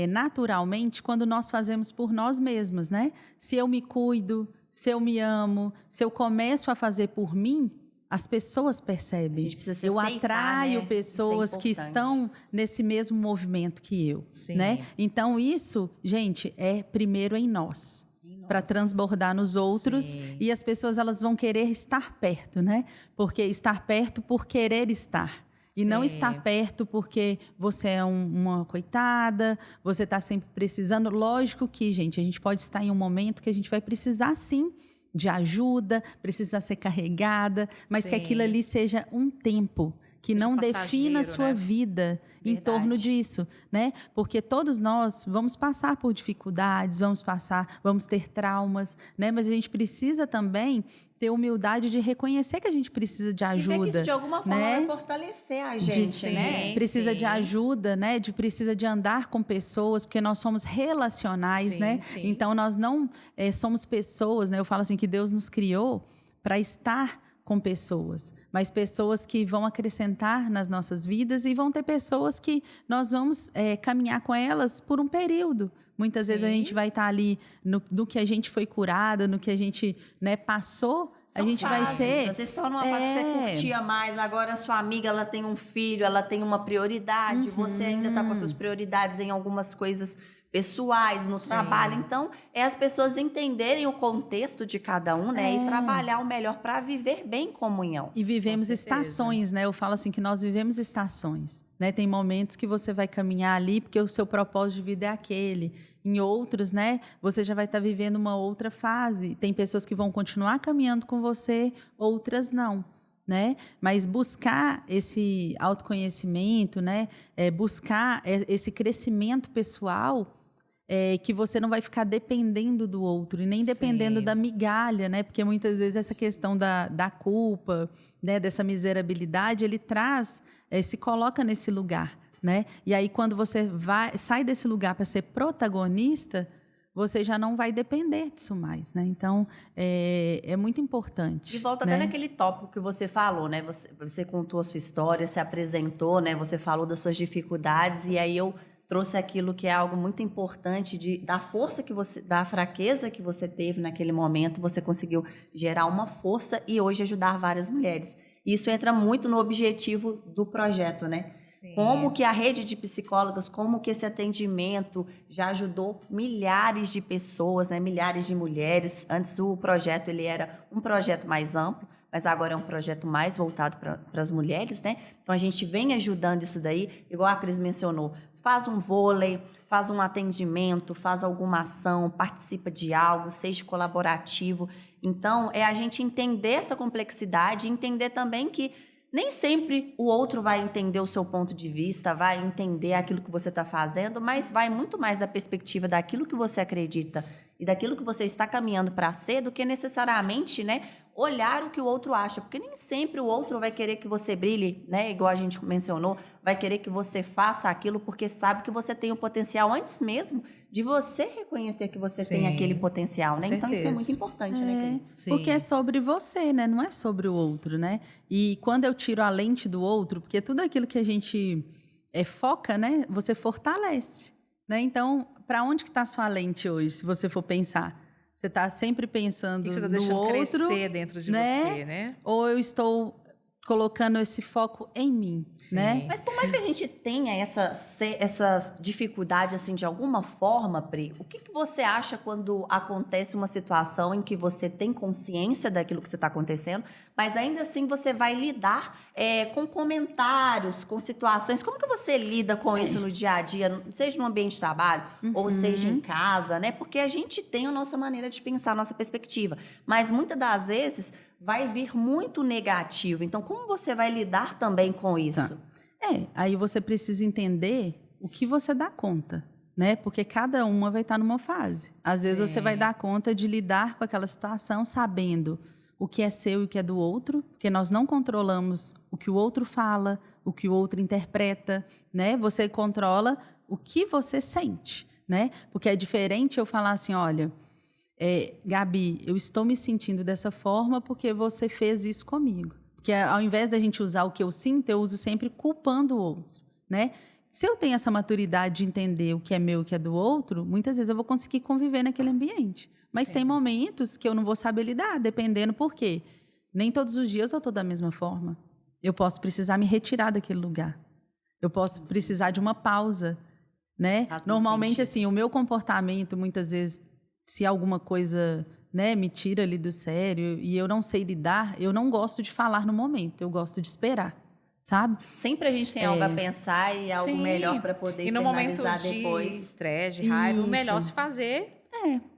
Naturalmente, quando nós fazemos por nós mesmas, né? Se eu me cuido, se eu me amo, se eu começo a fazer por mim, as pessoas percebem. A gente precisa se eu aceitar, atraio né? pessoas Isso é que importante. estão nesse mesmo movimento que eu, Sim. né? Então isso, gente, é primeiro em nós. Para transbordar nos outros. Sim. E as pessoas, elas vão querer estar perto, né? Porque estar perto por querer estar. E não Sim. estar perto porque você é uma coitada, você está sempre precisando. Lógico que, gente, a gente pode estar em um momento que a gente vai precisar, sim, de ajuda, precisar ser carregada, mas que Sim. aquilo ali seja um tempo. que não passageiro, defina a sua né? vida em Verdade. torno disso, né? Porque todos nós vamos passar por dificuldades, vamos ter traumas, né? Mas a gente precisa também ter humildade de reconhecer que a gente precisa de E ver que ajuda, isso de alguma forma né? vai fortalecer a gente, Sim. né? Precisa de Sim. ajuda, né? Precisa de andar com pessoas, porque nós somos relacionais, Sim, né? sim. Então nós não somos pessoas, né? Eu falo assim que Deus nos criou para estar com pessoas, mas pessoas que vão acrescentar nas nossas vidas e vão ter pessoas que nós vamos caminhar com elas por um período. Muitas vezes a Sim. gente vai estar ali no que a gente foi curada, no que a gente, né, passou. A São gente vai fases. ser. Vocês estão numa fase que você curtia mais, agora a sua amiga ela tem um filho, ela tem uma prioridade, você ainda está com as suas prioridades em algumas coisas pessoais, no Sim. trabalho. Então, é as pessoas entenderem o contexto de cada um, né? E trabalhar o melhor para viver bem em comunhão. E vivemos Com certeza. estações, né? Eu falo assim que nós vivemos estações, né? Tem momentos que você vai caminhar ali porque o seu propósito de vida é aquele. Em outros, né? Você já vai estar vivendo uma outra fase. Tem pessoas que vão continuar caminhando com você, outras não, né? Mas buscar esse autoconhecimento, né? Buscar esse crescimento pessoal. Que você não vai ficar dependendo do outro e nem dependendo Sim. da migalha, né? Porque muitas vezes essa questão da culpa, né? Dessa miserabilidade, ele traz, se coloca nesse lugar, né? E aí quando você sai desse lugar para ser protagonista, você já não vai depender disso mais, né? Então, é muito importante. E volta né? até naquele tópico que você falou, né? Você contou a sua história, se apresentou, né? Você falou das suas dificuldades e aí eu trouxe aquilo que é algo muito importante da força da fraqueza que você teve naquele momento, você conseguiu gerar uma força e hoje ajudar várias mulheres. Isso entra muito no objetivo do projeto, né? Sim. Como que a rede de psicólogas, como que esse atendimento já ajudou milhares de pessoas, né? Milhares de mulheres. Antes o projeto ele era um projeto mais amplo, mas agora é um projeto mais voltado para as mulheres, né? Então a gente vem ajudando isso daí, igual a Cris mencionou, faz um vôlei, faz um atendimento, faz alguma ação, participa de algo, seja colaborativo. Então é a gente entender essa complexidade e entender também que nem sempre o outro vai entender o seu ponto de vista, vai entender aquilo que você está fazendo, mas vai muito mais da perspectiva daquilo que você acredita e daquilo que você está caminhando para ser do que necessariamente, né, olhar o que o outro acha. Porque nem sempre o outro vai querer que você brilhe, né, igual a gente mencionou, vai querer que você faça aquilo porque sabe que você tem o potencial antes mesmo de você reconhecer que você tem aquele potencial, né? Com Então isso é certeza. muito importante, né, Cris? Sim. Porque é sobre você, né? Não é sobre o outro, né? E quando eu tiro a lente do outro, porque tudo aquilo que a gente foca, né? Você fortalece, né? Então, para onde que está a sua lente hoje, se você for pensar? Você está sempre pensando O que você está no deixando outro, crescer dentro de né? você, né? Ou eu estou colocando esse foco em mim, Sim. né? Mas por mais que a gente tenha essa dificuldade, assim, de alguma forma, Pri, o que você acha quando acontece uma situação em que você tem consciência daquilo que você está acontecendo, mas ainda assim você vai lidar com comentários, com situações? Como que você lida com isso no dia a dia, seja no ambiente de trabalho ou seja em casa, né? Porque a gente tem a nossa maneira de pensar, a nossa perspectiva, mas muitas das vezes vai vir muito negativo. Então, como você vai lidar também com isso? Aí você precisa entender o que você dá conta, né? Porque cada uma vai estar numa fase. Às vezes Sim. você vai dar conta de lidar com aquela situação sabendo o que é seu e o que é do outro, porque nós não controlamos o que o outro fala, o que o outro interpreta, né? Você controla o que você sente, né? Porque é diferente eu falar assim, olha, Gabi, eu estou me sentindo dessa forma porque você fez isso comigo. Porque ao invés da gente usar o que eu sinto, eu uso sempre culpando o outro, né? Se eu tenho essa maturidade de entender o que é meu e o que é do outro, muitas vezes eu vou conseguir conviver naquele ambiente. Mas tem momentos que eu não vou saber lidar, dependendo por quê. Nem todos os dias eu estou da mesma forma. Eu posso precisar me retirar daquele lugar. Eu posso precisar de uma pausa, né? Normalmente, assim, o meu comportamento, muitas vezes, se alguma coisa, né, me tira ali do sério e eu não sei lidar, eu não gosto de falar no momento, eu gosto de esperar, sabe? Sempre a gente tem algo a pensar e algo Sim. melhor para poder E no momento externalizar de depois. estresse, de raiva, o Isso. melhor se fazer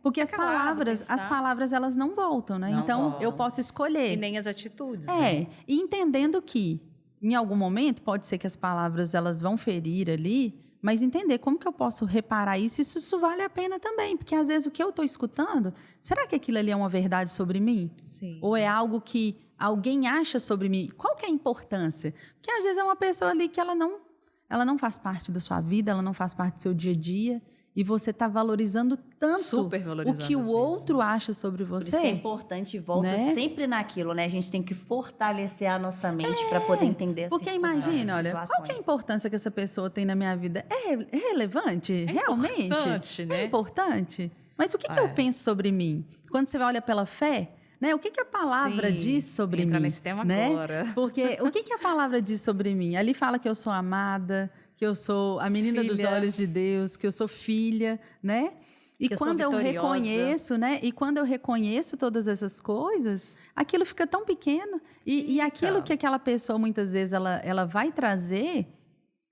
Porque Fica calado, as pensar. palavras elas não voltam, né? Não então voltam. eu posso escolher. e nem as atitudes, né? E entendendo que em algum momento, pode ser que as palavras elas vão ferir ali, mas entender como que eu posso reparar isso e se isso vale a pena também. Porque, às vezes, o que eu estou escutando, será que aquilo ali é uma verdade sobre mim? Sim. Ou é algo que alguém acha sobre mim? Qual que é a importância? Porque, às vezes, é uma pessoa ali que ela não faz parte da sua vida, ela não faz parte do seu dia a dia. E você está valorizando tanto Super valorizando, o que o às vezes. outro acha sobre Por você. isso que é importante, volta Né? sempre naquilo, né? A gente tem que fortalecer a nossa mente para poder entender as Porque circunstâncias, imagina, olha, qual que é a situações. importância que essa pessoa tem na minha vida? É relevante? Realmente? importante, né? É importante? Mas o que eu penso sobre mim? Quando você olha pela fé, né? O que a palavra Sim, diz sobre entra mim? nesse tema né? agora. Porque o que a palavra diz sobre mim? Ali fala que eu sou amada, que eu sou a menina dos Filha. olhos de Deus, que eu sou filha, né? E Que eu sou quando eu vitoriosa. reconheço, né? E quando eu reconheço todas essas coisas, aquilo fica tão pequeno. E aquilo que aquela pessoa, muitas vezes, ela vai trazer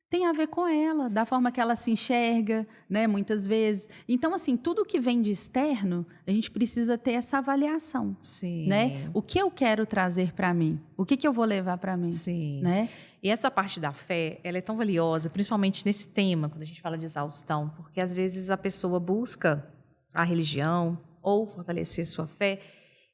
tem a ver com ela, da forma que ela se enxerga, né? Muitas vezes. Então, assim, tudo que vem de externo, a gente precisa ter essa avaliação. Sim. Né? O que eu quero trazer para mim? O que eu vou levar para mim? Sim. Né? E essa parte da fé, ela é tão valiosa, principalmente nesse tema, quando a gente fala de exaustão, porque às vezes a pessoa busca a religião ou fortalecer sua fé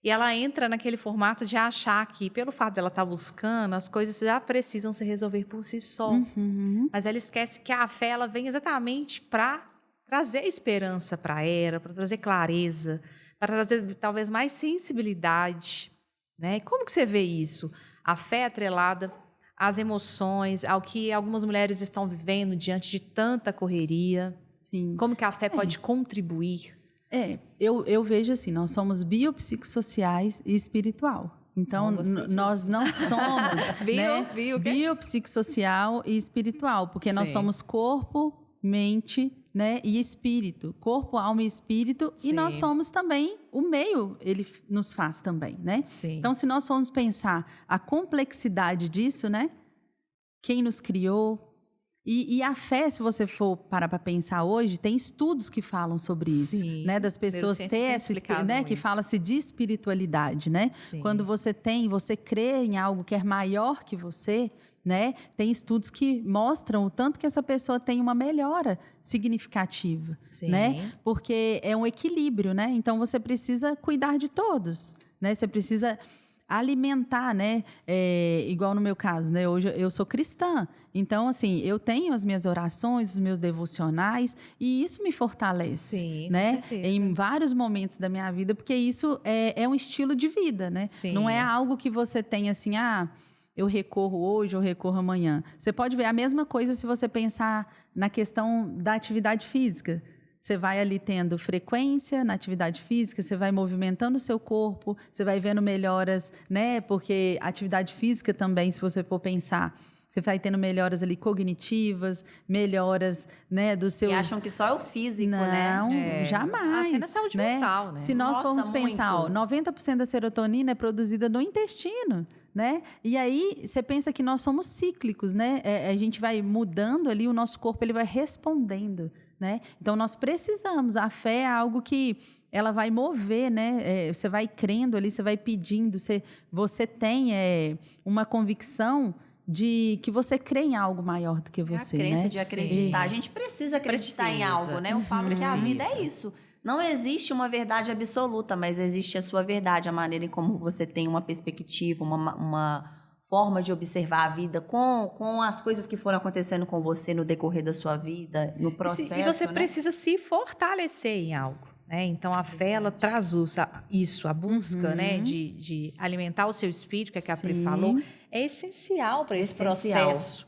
e ela entra naquele formato de achar que, pelo fato dela estar buscando, as coisas já precisam se resolver por si só. Uhum. Mas ela esquece que a fé ela vem exatamente para trazer esperança para ela, para trazer clareza, para trazer talvez mais sensibilidade. Né? E como que você vê isso? A fé atrelada às emoções, ao que algumas mulheres estão vivendo diante de tanta correria. Sim. Como que a fé pode contribuir? Eu vejo assim, nós somos biopsicossociais e espiritual. Então, nós não somos biopsicossocial e espiritual, porque nós somos corpo, mente, né, e espírito. Corpo, alma e espírito. Sim. E nós somos também, o meio, ele nos faz também, né? Sim. Então, se nós formos pensar a complexidade disso, né? Quem nos criou... E a fé, se você for parar para pensar hoje, tem estudos que falam sobre isso, Sim. né? Das pessoas ter essa, né? Que fala-se de espiritualidade, né? Sim. Quando você crê em algo que é maior que você, né? Tem estudos que mostram o tanto que essa pessoa tem uma melhora significativa, Sim. né? Porque é um equilíbrio, né? Então você precisa cuidar de todos, né? Você precisa alimentar, né? Igual no meu caso, né? Hoje eu sou cristã, então assim eu tenho as minhas orações, os meus devocionais e isso me fortalece, Sim, né? com certeza. Em vários momentos da minha vida, porque isso é um estilo de vida, né? Sim. Não é algo que você tem assim, eu recorro hoje, eu recorro amanhã. Você pode ver a mesma coisa se você pensar na questão da atividade física. Você vai ali tendo frequência na atividade física, você vai movimentando o seu corpo, você vai vendo melhoras, né? Porque a atividade física também, se você for pensar, você vai tendo melhoras ali cognitivas, melhoras, né, dos seus... E acham que só é o físico, Não, né? jamais. Até na saúde mental, né? Se nós Nossa, formos pensar, muito. 90% da serotonina é produzida no intestino, né? E aí você pensa que nós somos cíclicos, né? A gente vai mudando ali, o nosso corpo ele vai respondendo, né? Então nós precisamos, a fé é algo que ela vai mover, né? Você vai crendo ali, você vai pedindo, você tem uma convicção de que você crê em algo maior do que você, A crença né? de acreditar. Sim. A gente precisa acreditar em Precisa. algo, né? Eu falo que a vida é isso. Não existe uma verdade absoluta, mas existe a sua verdade, a maneira em como você tem uma perspectiva, uma forma de observar a vida com as coisas que foram acontecendo com você no decorrer da sua vida, no processo, E você né? precisa se fortalecer em algo. Né? Então, a fé, ela traz isso, a busca né? de alimentar o seu espírito, que a Pri Sim. falou, é essencial para esse Essencial. processo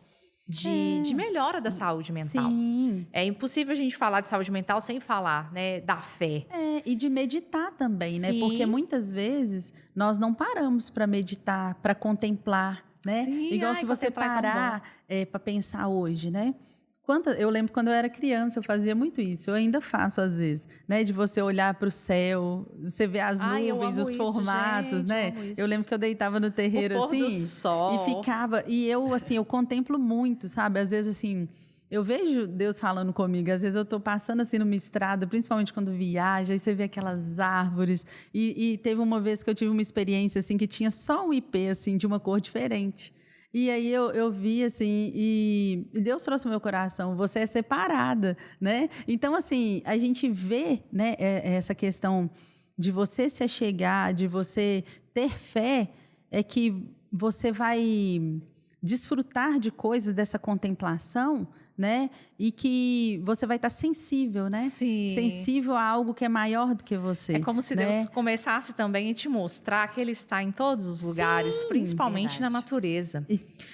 de melhora da saúde mental. Sim. É impossível a gente falar de saúde mental sem falar né, da fé. E de meditar também, né? Sim. Porque muitas vezes nós não paramos para meditar, para contemplar, né? Sim, Igual se você contemplar é tão parar para pensar hoje, né? Eu lembro quando eu era criança, eu fazia muito isso. Eu ainda faço às vezes, né? De você olhar para o céu, você ver as Ai, eu nuvens, amo os isso, formatos, gente, né? eu amo isso. Eu lembro que eu deitava no terreiro O pôr assim do sol. e ficava. E eu assim, eu contemplo muito, sabe? Às vezes assim, eu vejo Deus falando comigo. Às vezes eu estou passando assim numa estrada, principalmente quando viaja, e você vê aquelas árvores. E teve uma vez que eu tive uma experiência assim que tinha só um ipê assim de uma cor diferente. E aí eu vi, assim, e Deus trouxe ao meu coração, você é separada, né? Então, assim, a gente vê, né, essa questão de você se achegar, de você ter fé, é que você vai desfrutar de coisas dessa contemplação, né? E que você vai estar sensível, né? Sim. Sensível a algo que é maior do que você. É como se né? Deus começasse também a te mostrar que Ele está em todos os lugares, Sim, principalmente verdade. na natureza.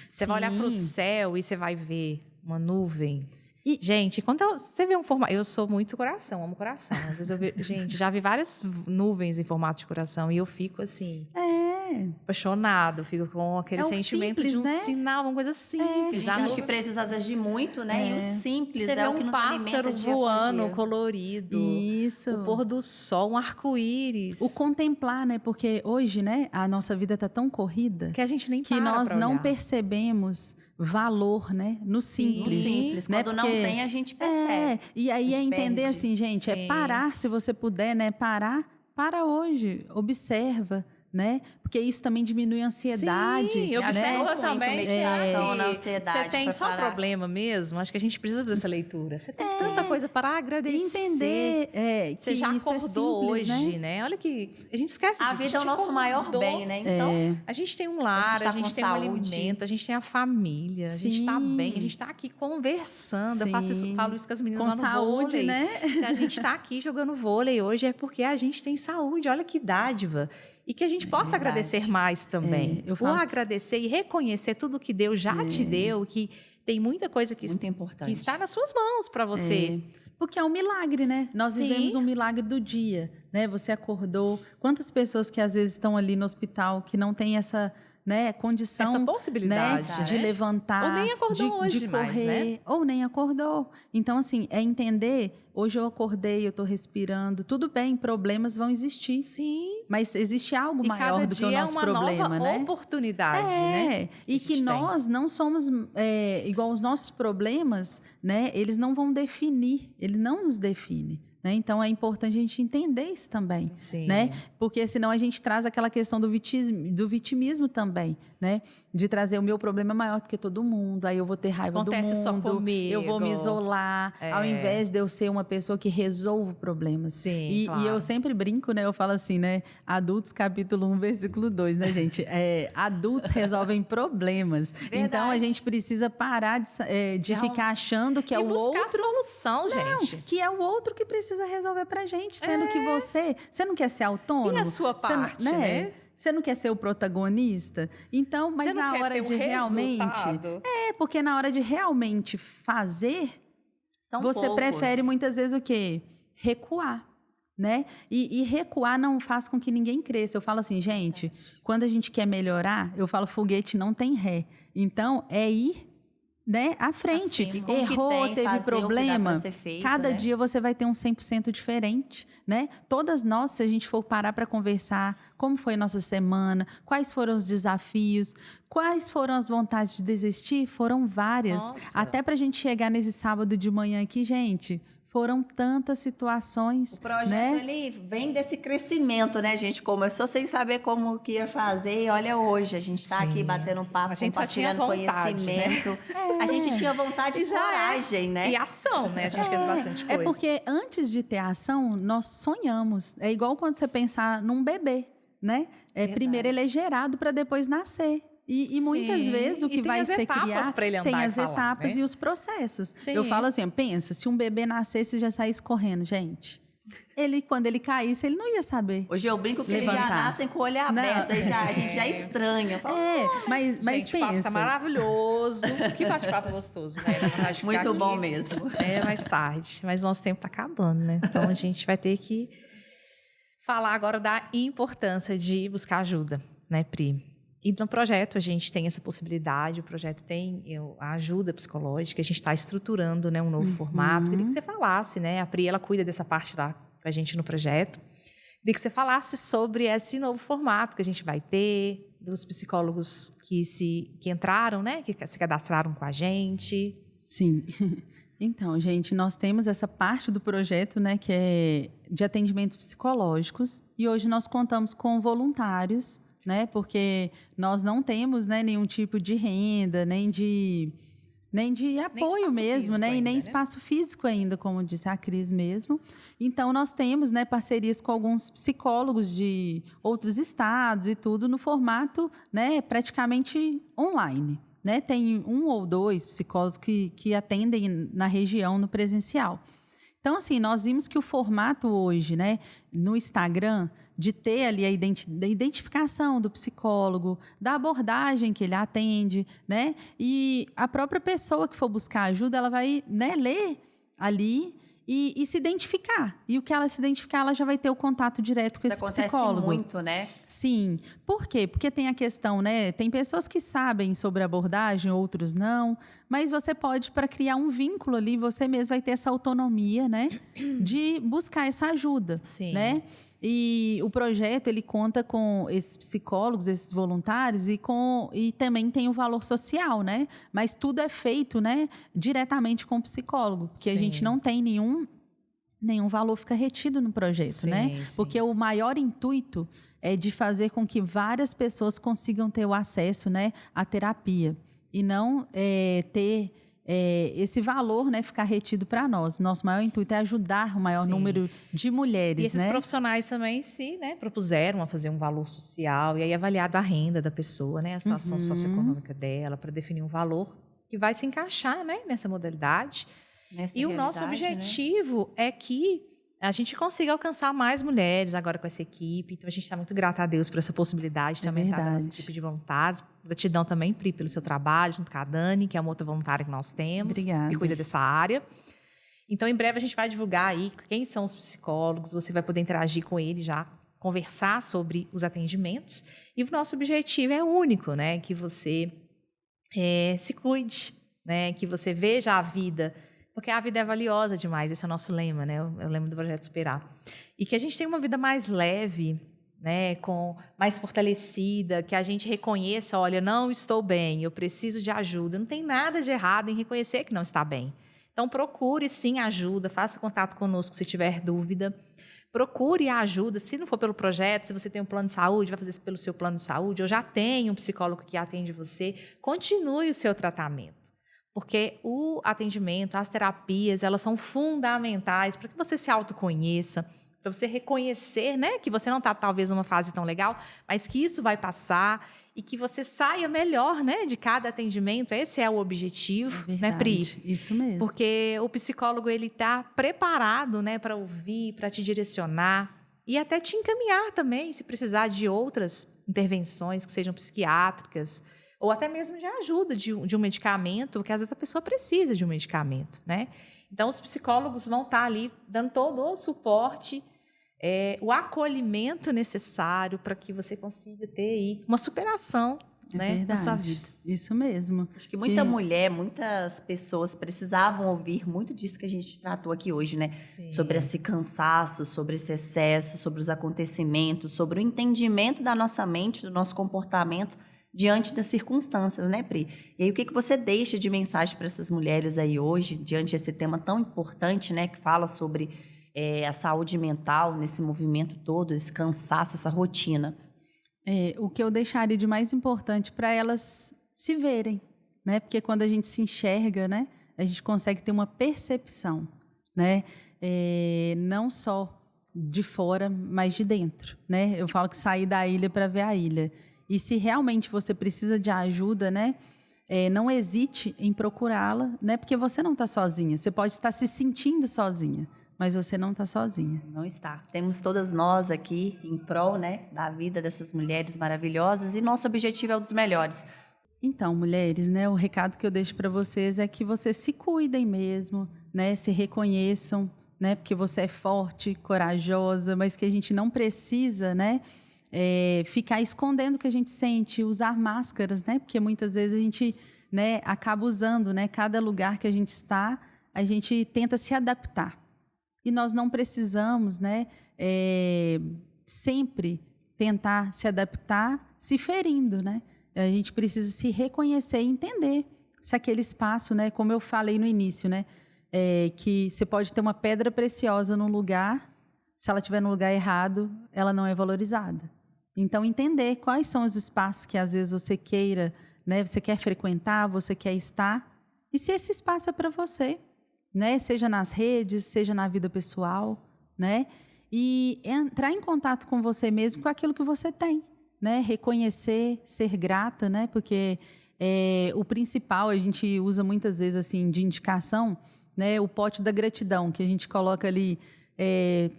Você vai olhar para o céu e você vai ver uma nuvem. E- Gente, quando você vê um formato... Eu sou muito coração, amo coração. Às vezes eu vejo... Gente, já vi várias nuvens em formato de coração e eu fico assim... apaixonado, fico com aquele É o sentimento simples, de um né? sinal, uma coisa A simples. gente A acha nuvem- que precisa, às vezes, de muito, né? E o simples Você é vê o que um nos pássaro alimenta dia voando, após dia. colorido. Isso. O pôr do sol, um arco-íris. O contemplar, né? Porque hoje, né, a nossa vida está tão corrida Que a gente nem que para nós pra não olhar. percebemos valor, né, no Sim. simples. No simples. né? Quando não Porque- tem, a gente percebe. E aí A é gente entender perde. assim, gente, é Sim. parar, se você puder, né, para hoje, observa, né? Porque isso também diminui a ansiedade. Sim, Me observa ajuda muito também. meditação que na ansiedade Você tem pra só parar. problema mesmo. Acho que a gente precisa fazer essa leitura. Você tem tanta coisa para agradecer. E entender Você que já isso é acordou simples, hoje, né? né? Olha que a gente esquece A disso. vida é o gente nosso maior acordou. bem, né? Então, A gente tem um lar, tá a gente com tem um saúde. alimento, a gente tem a família, a gente está Sim. bem, a gente está aqui conversando. Eu faço isso, Sim. falo isso com as meninas Com lá no saúde, vôlei. né? Se a gente está aqui jogando vôlei hoje é porque a gente tem saúde. Olha que dádiva. E que a gente possa verdade. agradecer mais também. eu falo- Ou agradecer e reconhecer tudo que Deus já te deu, que tem muita coisa que, muito importante. que está nas suas mãos para você. Porque é um milagre, né? Nós Sim. vivemos um milagre do dia, né? Você acordou. Quantas pessoas que às vezes estão ali no hospital que não têm essa, né, condição, Essa possibilidade, né, né? de levantar, Ou nem acordou hoje de mais, correr, né? ou nem acordou. Então assim, é entender, hoje eu acordei, eu estou respirando, tudo bem, problemas vão existir, Sim. mas existe algo E maior cada do que o dia é nosso uma problema, nova né? oportunidade, né? E que a que gente tem. nós não somos igual os nossos problemas, né? Eles não vão definir, ele não nos define. Né? Então é importante a gente entender isso também, Sim. né? Porque senão a gente traz aquela questão do vitimismo também, né? De trazer o meu problema é maior do que todo mundo, aí eu vou ter raiva Acontece do só mundo, comigo. eu vou me isolar, ao invés de eu ser uma pessoa que resolve problemas. Sim, E claro. eu sempre brinco, né? Eu falo assim, né? Adultos, capítulo 1, versículo 2, né, gente? Adultos resolvem problemas. Então a gente precisa parar de ficar achando que é e o buscar outro. solução, gente. Que é o outro que precisa resolver pra gente, sendo que você não quer ser autônomo. E a sua Você não- parte, né? Você não quer ser o protagonista? Então, mas Você não na quer hora ter de um realmente. resultado? Porque na hora de realmente fazer, São você poucos. prefere muitas vezes o quê? Recuar. Né? E recuar não faz com que ninguém cresça. Eu falo assim, gente, quando a gente quer melhorar, eu falo, foguete não tem ré. Então, é ir, né, à frente. Assim, com o que Errou, tem, teve fazer o que dá problema. pra ser feito, Cada né? dia você vai ter um 100% diferente, né? Todas nós, se a gente for parar para conversar, como foi a nossa semana, quais foram os desafios, quais foram as vontades de desistir, foram várias. Nossa. Até para a gente chegar nesse sábado de manhã aqui, gente, foram tantas situações, O projeto, né? ele vem desse crescimento, né, gente? Começou sem saber como que ia fazer e olha hoje, a gente está Sim. aqui batendo um papo, A gente só tinha compartilhando vontade, né? conhecimento. A gente tinha vontade e já é. coragem, né? E ação, né? A gente fez bastante coisa. É porque antes de ter ação, nós sonhamos. É igual quando você pensar num bebê, né? Primeiro ele é gerado para depois nascer. E muitas Sim. vezes o E que tem vai as ser etapas criado pra ele andar tem e as falar, etapas né? e os processos. Sim. Eu falo assim, pensa, se um bebê nascesse e já saísse correndo, gente, quando ele caísse, ele não ia saber. Hoje eu brinco que eles já Levantar. nascem com o olho Não. aberto, aí a gente já estranha. Fala, Mas Gente, o papo pensa. tá maravilhoso. Que bate-papo gostoso, né? Dá vontade de ficar muito aqui. bom mesmo. Mais tarde. Mas nosso tempo tá acabando, né? Então a gente vai ter que falar agora da importância de buscar ajuda, né, Pri? E no projeto a gente tem essa possibilidade, o projeto tem a ajuda psicológica, a gente está estruturando, né, um novo formato. Queria que você falasse, né? A Pri, ela cuida dessa parte lá com a gente no projeto. Queria que você falasse sobre esse novo formato que a gente vai ter, dos psicólogos que entraram, né, que se cadastraram com a gente. Sim. Então, gente, nós temos essa parte do projeto, né, que é de atendimentos psicológicos, e hoje nós contamos com voluntários, né? Porque nós não temos, né, nenhum tipo de renda, nem de apoio mesmo, né? E nem espaço físico ainda, como disse a Cris mesmo. Então, nós temos, né, parcerias com alguns psicólogos de outros estados e tudo no formato, né, praticamente online. Né? Tem 1 ou 2 psicólogos que atendem na região, no presencial. Então, assim, nós vimos que o formato hoje, né, no Instagram, de ter ali a identificação do psicólogo, da abordagem que ele atende, né, e a própria pessoa que for buscar ajuda, ela vai, né, ler ali e se identificar. E o que ela se identificar, ela já vai ter o contato direto com esse psicólogo. Acontece muito, né? Sim. Por quê? Porque tem a questão, né? Tem pessoas que sabem sobre a abordagem, outros não. Mas você pode, para criar um vínculo ali, você mesmo vai ter essa autonomia, né? De buscar essa ajuda. Sim. Né? E o projeto, ele conta com esses psicólogos, esses voluntários, e também tem o valor social, né? Mas tudo é feito, né, diretamente com o psicólogo, porque a gente não tem nenhum valor fica retido no projeto, né? Sim. Porque o maior intuito é de fazer com que várias pessoas consigam ter o acesso, né, à terapia e não ter esse valor, né, ficar retido para nós. Nosso maior intuito é ajudar o maior número de mulheres, e esses né? profissionais também né, propuseram a fazer um valor social e aí avaliado a renda da pessoa, né, a situação socioeconômica dela, para definir um valor que vai se encaixar, né, nessa modalidade. E o nosso objetivo, né, é que a gente consiga alcançar mais mulheres agora com essa equipe. Então, a gente está muito grata a Deus por essa possibilidade de aumentar a nossa equipe de voluntários. Gratidão também, Pri, pelo seu trabalho, junto com a Dani, que é uma outra voluntária que nós temos. Obrigada. Que cuida dessa área. Então, em breve, a gente vai divulgar aí quem são os psicólogos. Você vai poder interagir com eles já, conversar sobre os atendimentos. E o nosso objetivo é único, né? Que você se cuide, né? Que você veja a vida... Porque a vida é valiosa demais, esse é o nosso lema, né? Eu lembro do Projeto Superar. E que a gente tenha uma vida mais leve, né? Mais fortalecida, que a gente reconheça, olha, não estou bem, eu preciso de ajuda. Não tem nada de errado em reconhecer que não está bem. Então, procure, sim, ajuda, faça contato conosco se tiver dúvida. Procure a ajuda, se não for pelo projeto, se você tem um plano de saúde, vai fazer pelo seu plano de saúde, ou já tem um psicólogo que atende você, continue o seu tratamento. Porque o atendimento, as terapias, elas são fundamentais para que você se autoconheça, para você reconhecer, né, que você não está, talvez, numa fase tão legal, mas que isso vai passar e que você saia melhor, né, de cada atendimento. Esse é o objetivo, né, Pri? Isso mesmo. Porque o psicólogo, ele está preparado, né, para ouvir, para te direcionar e até te encaminhar também, se precisar de outras intervenções que sejam psiquiátricas, ou até mesmo de ajuda de um medicamento, porque às vezes a pessoa precisa de um medicamento, né? Então, os psicólogos vão estar ali dando todo o suporte, o acolhimento necessário para que você consiga ter aí uma superação, né, na sua vida. Isso mesmo. Acho que muitas pessoas precisavam ouvir muito disso que a gente tratou aqui hoje, né? Sim. Sobre esse cansaço, sobre esse excesso, sobre os acontecimentos, sobre o entendimento da nossa mente, do nosso comportamento diante das circunstâncias, né, Pri? E aí, o que você deixa de mensagem para essas mulheres aí hoje, diante desse tema tão importante, né, que fala sobre a saúde mental nesse movimento todo, esse cansaço, essa rotina? O que eu deixaria de mais importante para elas se verem, né? Porque quando a gente se enxerga, né, a gente consegue ter uma percepção, né? Não só de fora, mas de dentro, né? Eu falo que sair da ilha para ver a ilha. E se realmente você precisa de ajuda, né? Não hesite em procurá-la, né? Porque você não está sozinha. Você pode estar se sentindo sozinha, mas você não está sozinha. Não está. Temos todas nós aqui em prol, né, da vida dessas mulheres maravilhosas e nosso objetivo é um dos melhores. Então, mulheres, né? O recado que eu deixo para vocês é que vocês se cuidem mesmo, né? Se reconheçam, né? Porque você é forte, corajosa, mas que a gente não precisa, né? Ficar escondendo o que a gente sente, usar máscaras, né? Porque muitas vezes a gente, né, acaba usando, né? Cada lugar que a gente está, a gente tenta se adaptar. E nós não precisamos, né, sempre tentar se adaptar se ferindo, né? A gente precisa se reconhecer e entender se aquele espaço, né, como eu falei no início, né, que você pode ter uma pedra preciosa num lugar, se ela estiver no lugar errado, ela não é valorizada. Então, entender quais são os espaços que às vezes você queira, né? Você quer frequentar, você quer estar. E se esse espaço é para você, né? Seja nas redes, seja na vida pessoal, né? E entrar em contato com você mesmo, com aquilo que você tem, né? Reconhecer, ser grata, né? Porque o principal, a gente usa muitas vezes assim de indicação, né? O pote da gratidão, que a gente coloca ali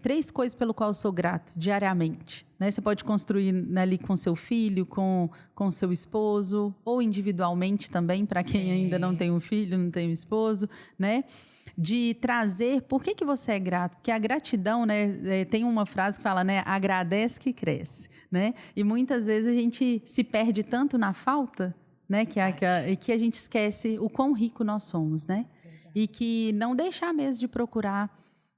3 coisas pelo qual eu sou grato diariamente, né? Você pode construir ali com seu filho, com seu esposo, ou individualmente também, para quem ainda não tem um filho, não tem um esposo, né? De trazer, por que você é grato? Porque a gratidão, né? Tem uma frase que fala, né? Agradece que cresce, né? E muitas vezes a gente se perde tanto na falta, né? Que a gente esquece o quão rico nós somos, né? E que não deixar mesmo de procurar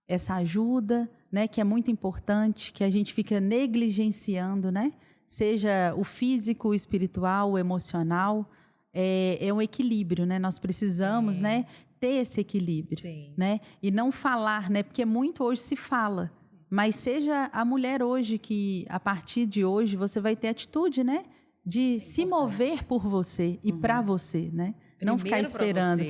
essa ajuda, né, que é muito importante, que a gente fica negligenciando, né? Seja o físico, o espiritual, o emocional, é um equilíbrio, né? Nós precisamos, né, ter esse equilíbrio, né? E não falar, né? Porque muito hoje se fala, mas seja a mulher hoje que, a partir de hoje, você vai ter atitude, né? De se mover por você e para você, né? Não ficar esperando.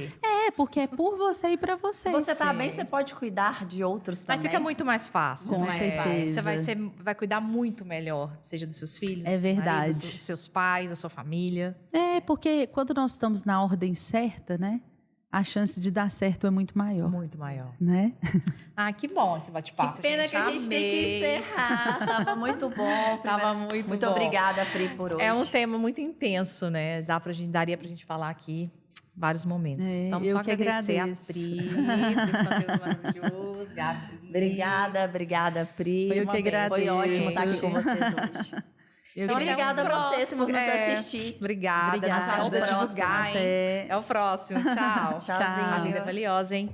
Porque é por você e para você. Se você tá bem, você pode cuidar de outros também. Mas fica muito mais fácil. Com certeza. Você vai cuidar muito melhor, seja dos seus filhos, é verdade, marido, dos seus pais, da sua família. Porque quando nós estamos na ordem certa, né? A chance de dar certo é muito maior. Muito maior. Né? Que bom esse bate-papo. Que pena que a gente tem que encerrar. Tava muito bom. Tava muito bom. Muito obrigada, Pri, por hoje. É um tema muito intenso, né? Daria pra gente falar aqui vários momentos. Então, só agradecer a Pri, por esse conteúdo maravilhoso, Gabi. Obrigada, Pri. Eu que agradeço. Foi ótimo estar aqui com vocês hoje. Obrigada a vocês por nos assistir. Obrigada. Nos ajuda a divulgar, hein? Até o próximo. Tchau. Tchauzinho. A vida é valiosa, hein?